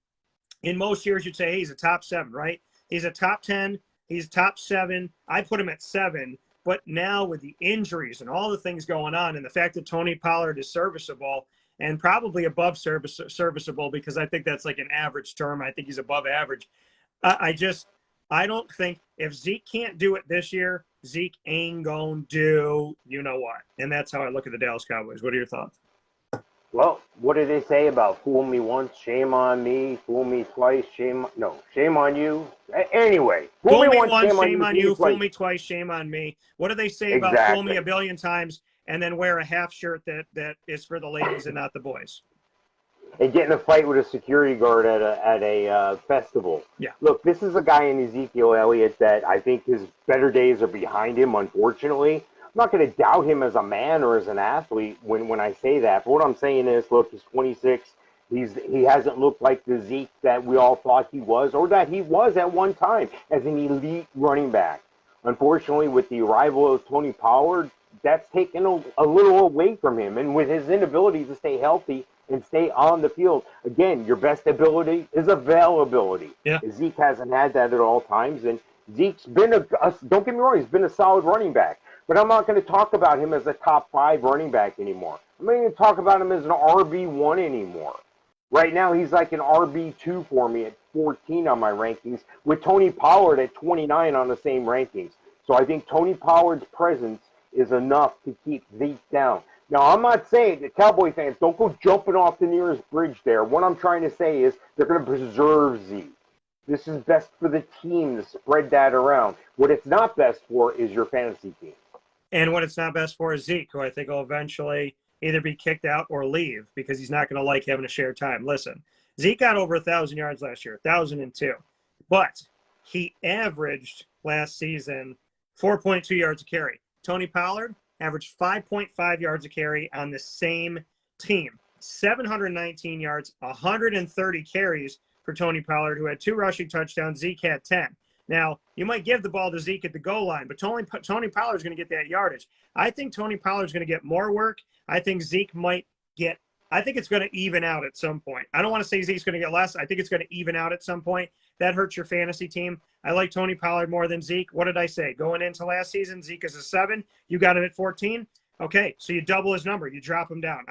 In most years, you'd say, hey, he's a top 7, right? He's a top 10. He's top 7. I put him at 7. But now with the injuries and all the things going on and the fact that Tony Pollard is serviceable and probably above serviceable because I think that's like an average term. I think he's above average. I don't think if Zeke can't do it this year, Zeke ain't going to do you know what. And that's how I look at the Dallas Cowboys. What are your thoughts? Well, what do they say about fool me once, shame on me, fool me twice, shame on you. Anyway, fool me once, shame on you, fool me twice, shame on me. What do they say about fool me a billion times and then wear a half shirt that is for the ladies and not the boys? And get in a fight with a security guard at a festival. Yeah. Look, this is a guy in Ezekiel Elliott that I think his better days are behind him, unfortunately. I'm not going to doubt him as a man or as an athlete when I say that. But what I'm saying is, look, he's 26. He hasn't looked like the Zeke that we all thought he was or that he was at one time as an elite running back. Unfortunately, with the arrival of Tony Pollard, that's taken a little away from him. And with his inability to stay healthy and stay on the field, again, your best ability is availability. Yeah. Zeke hasn't had that at all times. And Zeke's been don't get me wrong, he's been a solid running back. But I'm not going to talk about him as a top 5 running back anymore. I'm not going to talk about him as an RB1 anymore. Right now, he's like an RB2 for me at 14 on my rankings, with Tony Pollard at 29 on the same rankings. So I think Tony Pollard's presence is enough to keep Zeke down. Now, I'm not saying that Cowboy fans don't go jumping off the nearest bridge there. What I'm trying to say is they're going to preserve Zeke. This is best for the team to spread that around. What it's not best for is your fantasy team. And what it's not best for is Zeke, who I think will eventually either be kicked out or leave because he's not going to like having to share time. Listen, Zeke got over 1,000 yards last year, 1,002. But he averaged last season 4.2 yards a carry. Tony Pollard averaged 5.5 yards a carry on the same team. 719 yards, 130 carries for Tony Pollard, who had 2 rushing touchdowns. Zeke had 10. Now, you might give the ball to Zeke at the goal line, but Tony Pollard's going to get that yardage. I think Tony Pollard's going to get more work. I think Zeke might get – I think it's going to even out at some point. I don't want to say Zeke's going to get less. I think it's going to even out at some point. That hurts your fantasy team. I like Tony Pollard more than Zeke. What did I say? Going into last season, Zeke is a 7. You got him at 14? Okay, so you double his number. You drop him down.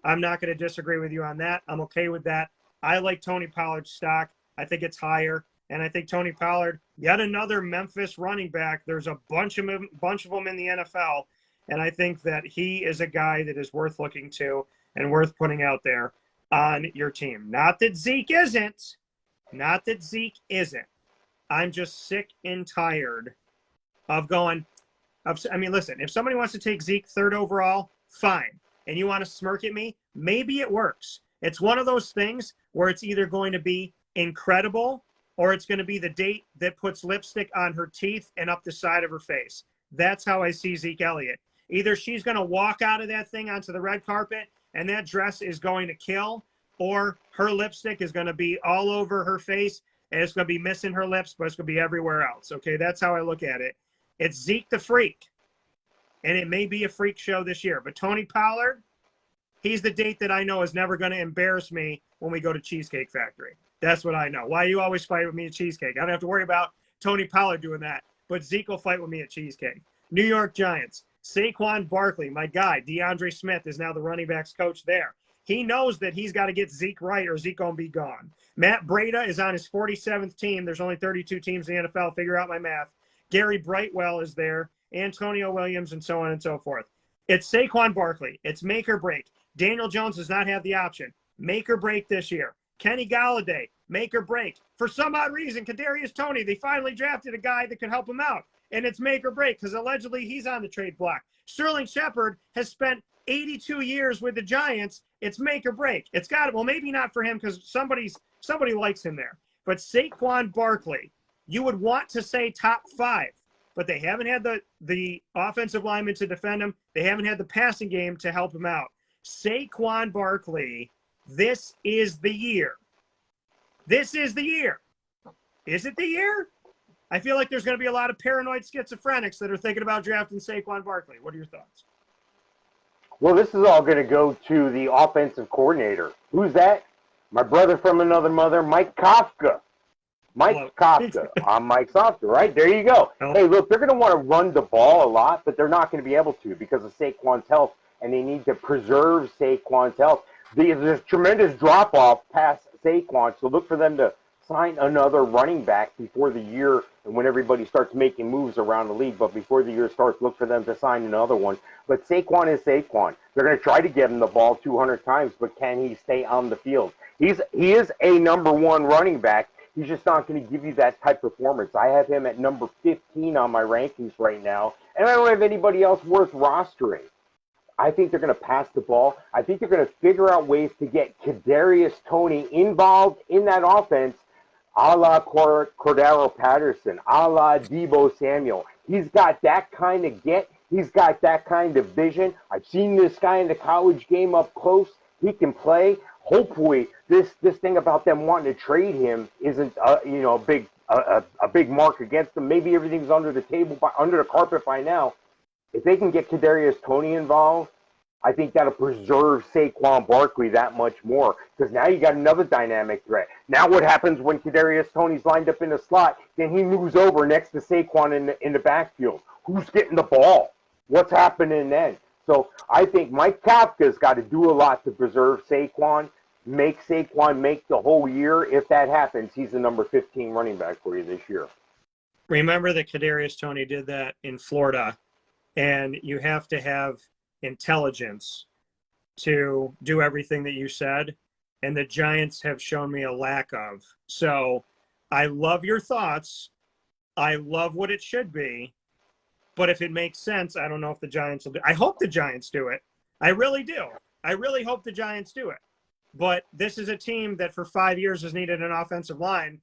I'm not going to disagree with you on that. I'm okay with that. I like Tony Pollard's stock. I think it's higher. And I think Tony Pollard, yet another Memphis running back. There's a bunch of them in the NFL. And I think that he is a guy that is worth looking to and worth putting out there on your team. Not that Zeke isn't. Not that Zeke isn't. I'm just sick and tired of going. Listen, if somebody wants to take Zeke 3rd overall, fine. And you want to smirk at me, maybe it works. It's one of those things where it's either going to be incredible or it's going to be the date that puts lipstick on her teeth and up the side of her face. That's how I see Zeke Elliott. Either she's going to walk out of that thing onto the red carpet and that dress is going to kill, or her lipstick is going to be all over her face and it's going to be missing her lips, but it's going to be everywhere else. Okay, that's how I look at it. It's Zeke the Freak, and it may be a freak show this year. But Tony Pollard, He's the date that I know is never going to embarrass me when we go to Cheesecake Factory. That's what I know. Why you always fight with me at Cheesecake? I don't have to worry about Tony Pollard doing that, but Zeke will fight with me at Cheesecake. New York Giants, Saquon Barkley, my guy, Deandre Smith is now the running backs coach there. He knows that he's got to get Zeke right or Zeke going to be gone. Matt Breida is on his 47th team. There's only 32 teams in the NFL. Figure out my math. Gary Brightwell is there, Antonio Williams, and so on and so forth. It's Saquon Barkley. It's make or break. Daniel Jones does not have the option. Make or break this year. Kenny Golladay, make or break. For some odd reason, Kadarius Toney, they finally drafted a guy that could help him out. And it's make or break because allegedly he's on the trade block. Sterling Shepard has spent 82 years with the Giants. It's make or break. It's got it. Well, maybe not for him because somebody likes him there. But Saquon Barkley, you would want to say top 5, but they haven't had the offensive lineman to defend him. They haven't had the passing game to help him out. Saquon Barkley, this is the year. This is the year. Is it the year? I feel like there's going to be a lot of paranoid schizophrenics that are thinking about drafting Saquon Barkley. What are your thoughts? Well, this is all going to go to the offensive coordinator. Who's that? My brother from another mother, Mike Kafka. Mike Kafka. I'm Mike Kafka, right? There you go. Hey, look, they're going to want to run the ball a lot, but they're not going to be able to because of Saquon's health, and they need to preserve Saquon's health. There's tremendous drop-off past Saquon, so look for them to sign another running back before the year and when everybody starts making moves around the league. But before the year starts, look for them to sign another one. But Saquon is Saquon. They're going to try to give him the ball 200 times, but can he stay on the field? He is a number 1 running back. He's just not going to give you that type of performance. I have him at number 15 on my rankings right now, and I don't have anybody else worth rostering. I think they're going to pass the ball. I think they're going to figure out ways to get Kadarius Toney involved in that offense, a la Cordero Patterson, a la Deebo Samuel. He's got that kind of he's got that kind of vision. I've seen this guy in the college game up close. He can play. Hopefully, this thing about them wanting to trade him isn't a big mark against them. Maybe everything's under the carpet by now. If they can get Kadarius Toney involved, I think that'll preserve Saquon Barkley that much more because now you got another dynamic threat. Now what happens when Kadarius Toney's lined up in the slot? Then he moves over next to Saquon in the backfield. Who's getting the ball? What's happening then? So I think Mike Kafka's got to do a lot to preserve Saquon, make Saquon make the whole year. If that happens, he's the number 15 running back for you this year. Remember that Kadarius Toney did that in Florida, and you have to have intelligence to do everything that you said, and the Giants have shown me a lack of. So I love your thoughts. I love what it should be. But if it makes sense, I don't know if the Giants will do it. I hope the Giants do it. I really do. I really hope the Giants do it. But this is a team that for 5 years has needed an offensive line,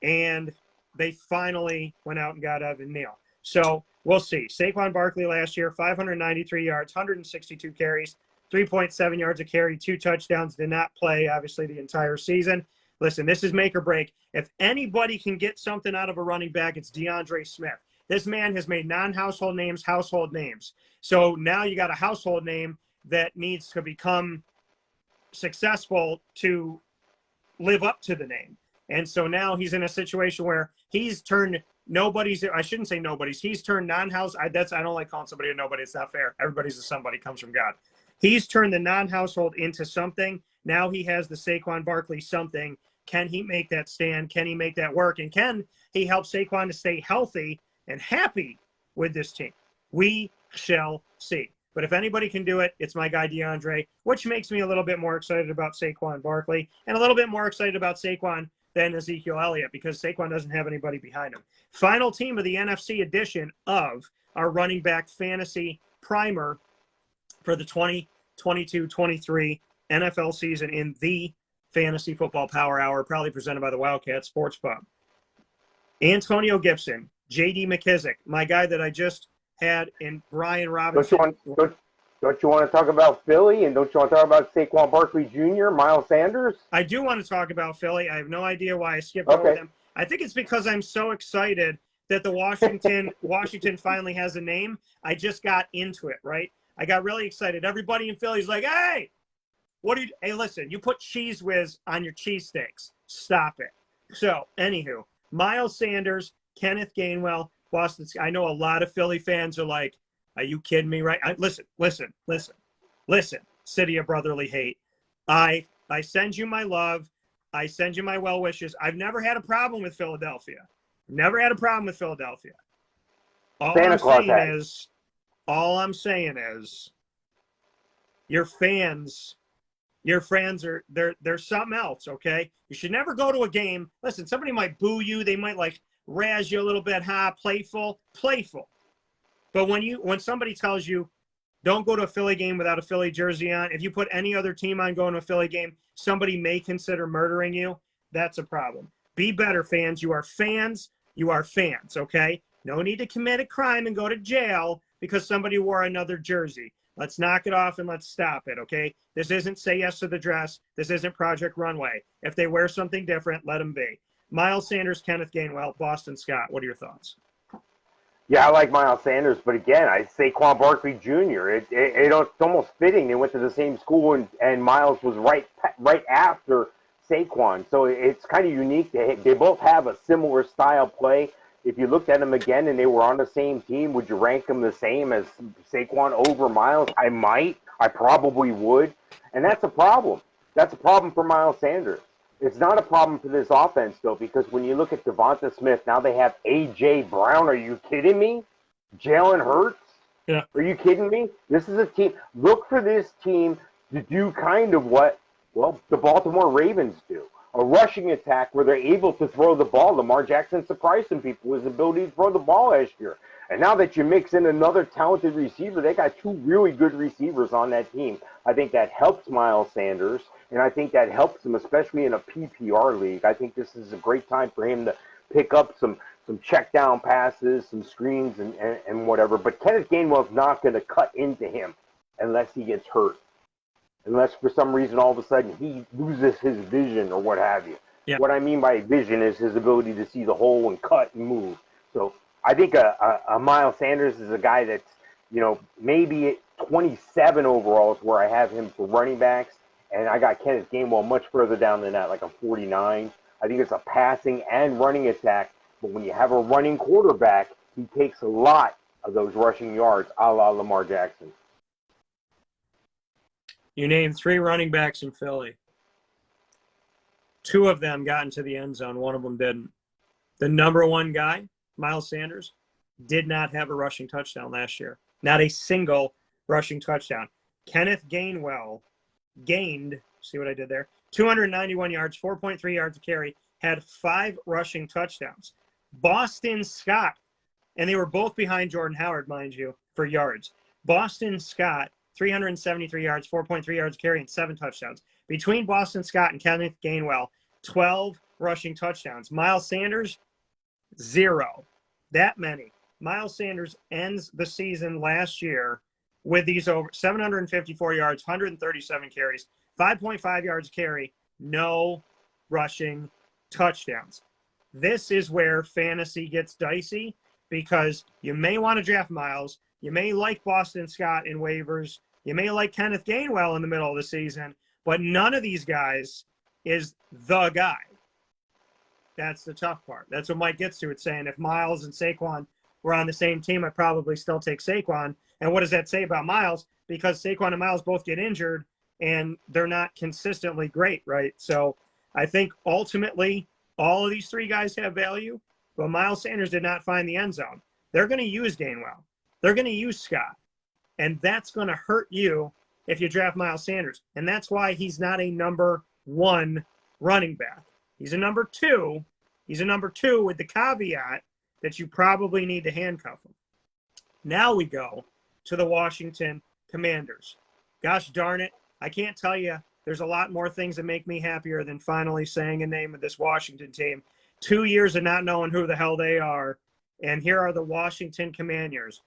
and they finally went out and got Evan Neal. So we'll see. Saquon Barkley last year, 593 yards, 162 carries, 3.7 yards a carry, 2 touchdowns, did not play, obviously, the entire season. Listen, this is make or break. If anybody can get something out of a running back, it's Deandre Smith. This man has made non-household names household names. So now you got a household name that needs to become successful to live up to the name. And so now he's in a situation where he's turned nobody's, I shouldn't say nobody's, he's turned non-house, I don't like calling somebody a nobody, it's not fair. Everybody's a somebody, comes from God. He's turned the non-household into something. Now he has the Saquon Barkley something. Can he make that stand? Can he make that work? And can he help Saquon to stay healthy and happy with this team? We shall see. But if anybody can do it, it's my guy DeAndre, which makes me a little bit more excited about Saquon Barkley and a little bit more excited about Saquon than Ezekiel Elliott because Saquon doesn't have anybody behind him. Final team of the NFC edition of our running back fantasy primer for the 2022-23 NFL season in the Fantasy Football Power Hour, proudly presented by the Wildcat Sports Pub. Antonio Gibson, J.D. McKissick, my guy that I just had in Brian Robinson. Don't you want to talk about Philly, and don't you want to talk about Saquon Barkley Jr., Miles Sanders? I do want to talk about Philly. I have no idea why I skipped over them. I think it's because I'm so excited that the Washington finally has a name. I just got into it, right? I got really excited. Everybody in Philly's like, hey, hey, listen, you put Cheese Whiz on your cheesesteaks. Stop it. So, anywho, Miles Sanders, Kenneth Gainwell, Boston. I know a lot of Philly fans are like, are you kidding me, right? Listen. City of brotherly hate. I send you my love. I send you my well wishes. I've never had a problem with Philadelphia. All I'm saying is your fans are they're something else, okay? You should never go to a game. Listen, somebody might boo you, they might like razz you a little bit, playful. But when somebody tells you don't go to a Philly game without a Philly jersey on, if you put any other team on going to a Philly game, somebody may consider murdering you. That's a problem. Be better, fans. You are fans, okay? No need to commit a crime and go to jail because somebody wore another jersey. Let's knock it off and let's stop it, okay? This isn't Say Yes to the Dress. This isn't Project Runway. If they wear something different, let them be. Miles Sanders, Kenneth Gainwell, Boston Scott. What are your thoughts? Yeah, I like Miles Sanders, but again, I say Saquon Barkley Jr. It's almost fitting. They went to the same school, and Miles was right after Saquon. So it's kind of unique. They both have a similar style play. If you looked at them again and they were on the same team, would you rank them the same as Saquon over Miles? I might. I probably would. And that's a problem. That's a problem for Miles Sanders. It's not a problem for this offense, though, because when you look at Devonta Smith, now they have A.J. Brown. Are you kidding me? Jalen Hurts? Yeah. Are you kidding me? This is a team. Look for this team to do kind of what, well, the Baltimore Ravens do. A rushing attack where they're able to throw the ball. Lamar Jackson surprised some people with his ability to throw the ball last year. And now that you mix in another talented receiver, they got two really good receivers on that team. I think that helps Miles Sanders, and I think that helps him, especially in a PPR league. I think this is a great time for him to pick up some check down passes, some screens, and whatever. But Kenneth Gainwell's not going to cut into him unless he gets hurt. Unless for some reason all of a sudden he loses his vision or what have you. Yeah. What I mean by vision is his ability to see the hole and cut and move. So I think a Miles Sanders is a guy that's, maybe at 27 overall is where I have him for running backs. And I got Kenneth Gainwell much further down than that, like a 49. I think it's a passing and running attack. But when you have a running quarterback, he takes a lot of those rushing yards, a la Lamar Jackson. You named 3 running backs in Philly. 2 of them got into the end zone. 1 of them didn't. The number 1 guy, Miles Sanders, did not have a rushing touchdown last year. Not a single rushing touchdown. Kenneth Gainwell gained, see what I did there, 291 yards, 4.3 yards a carry, had 5 rushing touchdowns. Boston Scott, and they were both behind Jordan Howard, mind you, for yards. Boston Scott, 373 yards, 4.3 yards carry, and 7 touchdowns. Between Boston Scott and Kenneth Gainwell, 12 rushing touchdowns. Miles Sanders, 0. That many. Miles Sanders ends the season last year with these over 754 yards, 137 carries, 5.5 yards carry, no rushing touchdowns. This is where fantasy gets dicey because you may want to draft Miles. You may like Boston Scott in waivers. You may like Kenneth Gainwell in the middle of the season, but none of these guys is the guy. That's the tough part. That's what Mike gets to. It's saying if Miles and Saquon were on the same team, I'd probably still take Saquon. And what does that say about Miles? Because Saquon and Miles both get injured, and they're not consistently great, right? So I think ultimately all of these 3 guys have value, but Miles Sanders did not find the end zone. They're going to use Gainwell. They're going to use Scott. And that's going to hurt you if you draft Miles Sanders. And that's why he's not a number 1 running back. He's a number 2. He's a number 2 with the caveat that you probably need to handcuff him. Now we go to the Washington Commanders. Gosh darn it, I can't tell you. There's a lot more things that make me happier than finally saying a name of this Washington team. 2 years of not knowing who the hell they are. And here are the Washington Commanders.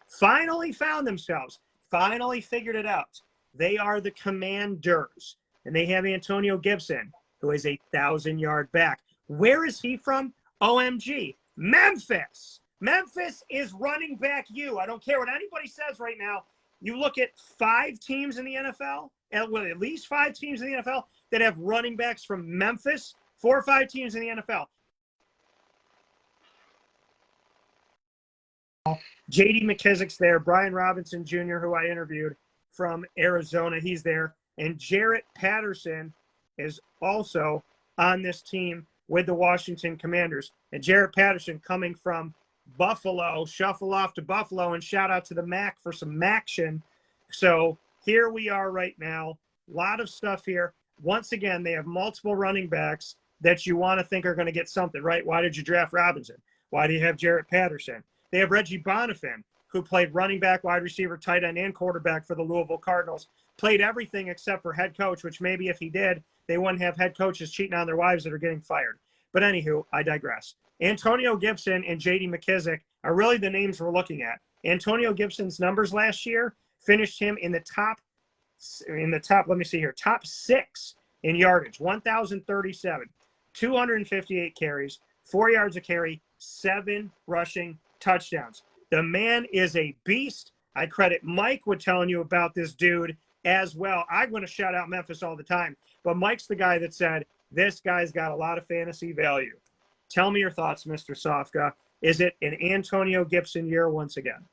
Finally found themselves. Finally figured it out. They are the Commanders. And they have Antonio Gibson, who is a 1,000-yard back. Where is he from? OMG. Memphis. Memphis is running back you. I don't care what anybody says right now. You look at 5 teams in the NFL, at least 5 teams in the NFL that have running backs from Memphis, 4 or 5 teams in the NFL. J.D. McKissic's there. Brian Robinson Jr., who I interviewed from Arizona, he's there. And Jarrett Patterson is also on this team with the Washington Commanders. And Jarrett Patterson coming from Buffalo, shuffle off to Buffalo, and shout out to the Mac for some action. So here we are right now. A lot of stuff here. Once again, they have multiple running backs that you want to think are going to get something, right? Why did you draft Robinson? Why do you have Jarrett Patterson? They have Reggie Bonifant, who played running back, wide receiver, tight end, and quarterback for the Louisville Cardinals. Played everything except for head coach, which maybe if he did, they wouldn't have head coaches cheating on their wives that are getting fired. But anywho, I digress. Antonio Gibson and J.D. McKissic are really the names we're looking at. Antonio Gibson's numbers last year finished him in the top, let me see here, top 6 in yardage, 1,037, 258 carries, 4 yards a carry, 7 rushing touchdowns. The man is a beast. I credit Mike with telling you about this dude as well. I'm going to shout out Memphis all the time, but Mike's the guy that said, this guy's got a lot of fantasy value. Tell me your thoughts, Mr. Sofka. Is it an Antonio Gibson year once again?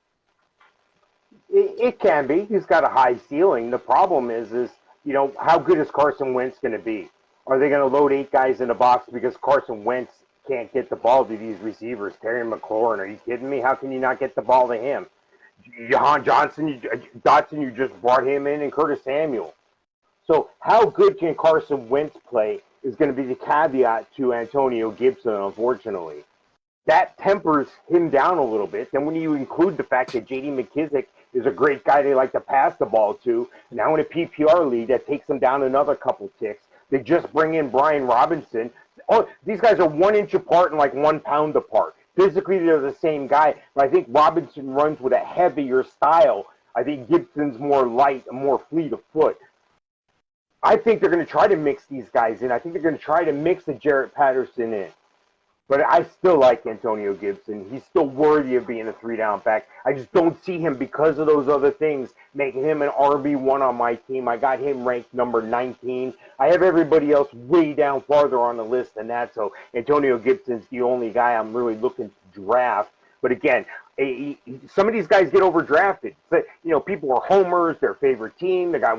It can be. He's got a high ceiling. The problem is, how good is Carson Wentz going to be? Are they going to load 8 guys in a box because Carson Wentz can't get the ball to these receivers? Terry McLaurin, are you kidding me? How can you not get the ball to him? Jahan Dotson, you just brought him in, and Curtis Samuel. So how good can Carson Wentz play is going to be the caveat to Antonio Gibson, unfortunately. That tempers him down a little bit. Then when you include the fact that J.D. McKissic is a great guy they like to pass the ball to, now in a PPR league, that takes them down another couple ticks. They just bring in Brian Robinson. Oh, these guys are 1 inch apart and like 1 pound apart. Physically, they're the same guy, but I think Robinson runs with a heavier style. I think Gibson's more light and more fleet of foot. I think they're going to try to mix these guys in. I think they're going to try to mix the Jarrett Patterson in. But I still like Antonio Gibson. He's still worthy of being a 3-down back. I just don't see him, because of those other things, making him an RB1 on my team. I got him ranked number 19. I have everybody else way down farther on the list than that. So Antonio Gibson's the only guy I'm really looking to draft. But again, some of these guys get overdrafted. People are homers, their favorite team. The guy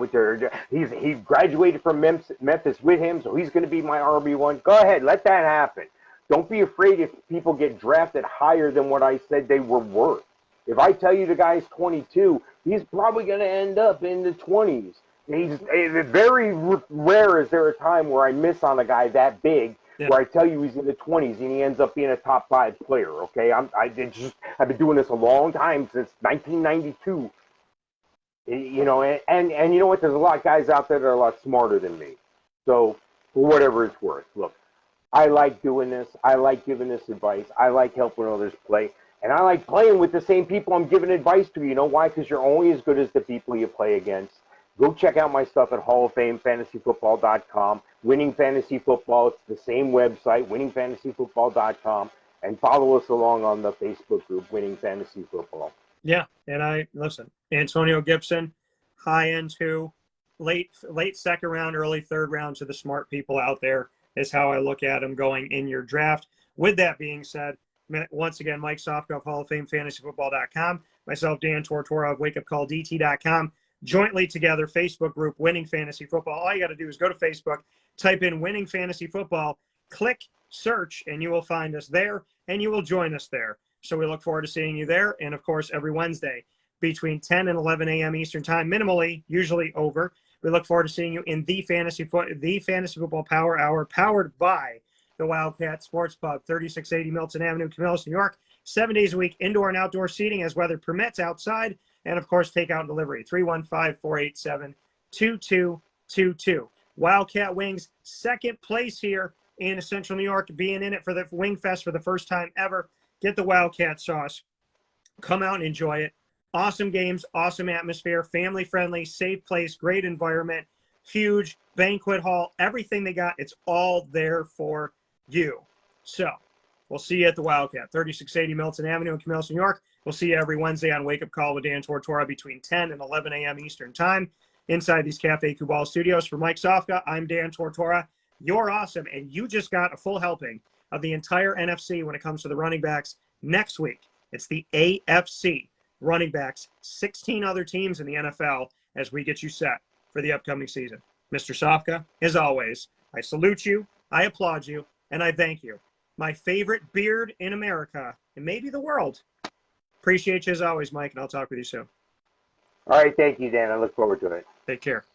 he graduated from Memphis with him, so he's going to be my RB1. Go ahead, let that happen. Don't be afraid if people get drafted higher than what I said they were worth. If I tell you the guy's 22, he's probably going to end up in the 20s. Very rare is there a time where I miss on a guy that big, where I tell you he's in the 20s and he ends up being a top 5 player. Okay, I've been doing this a long time, since 1992. And you know what? There's a lot of guys out there that are a lot smarter than me. So for whatever it's worth, look, I like doing this. I like giving this advice. I like helping others play. And I like playing with the same people I'm giving advice to. You know why? Because you're only as good as the people you play against. Go check out my stuff at HallOfFameFantasyFootball.com. Winning Fantasy Football, it's the same website, winningfantasyfootball.com. And follow us along on the Facebook group, Winning Fantasy Football. Yeah, and listen, Antonio Gibson, high end 2, late second round, early third round to the smart people out there is how I look at him going in your draft. With that being said, once again, Mike Sofka of HallOfFameFantasyFootball.com, myself, Dan Tortora of WakeUpCallDT.com, jointly together, Facebook group, Winning Fantasy Football. All you got to do is go to Facebook, type in Winning Fantasy Football, click search, and you will find us there, and you will join us there. So we look forward to seeing you there, and, of course, every Wednesday between 10 and 11 a.m. Eastern Time, minimally, usually over. We look forward to seeing you in the Fantasy Football Power Hour, powered by the Wildcat Sports Pub, 3680 Milton Avenue, Camillus, New York. 7 days a week, indoor and outdoor seating as weather permits outside, and, of course, takeout and delivery, 315-487-2222. Wildcat Wings, second place here in Central New York, being in it for the Wing Fest for the first time ever. Get the Wildcat sauce. Come out and enjoy it. Awesome games, awesome atmosphere, family-friendly, safe place, great environment, huge banquet hall, everything they got, it's all there for you. So we'll see you at the Wildcat, 3680 Milton Avenue in Camillus, New York. We'll see you every Wednesday on Wake Up Call with Dan Tortora between 10 and 11 a.m. Eastern Time inside these Cafe Kubal studios. For Mike Sofka, I'm Dan Tortora. You're awesome, and you just got a full helping of the entire NFC when it comes to the running backs. Next week, it's the AFC running backs, 16 other teams in the NFL as we get you set for the upcoming season. Mr. Sofka, as always, I salute you, I applaud you, and I thank you. My favorite beard in America, and maybe the world. Appreciate you as always, Mike, and I'll talk with you soon. All right, thank you, Dan. I look forward to it. Take care.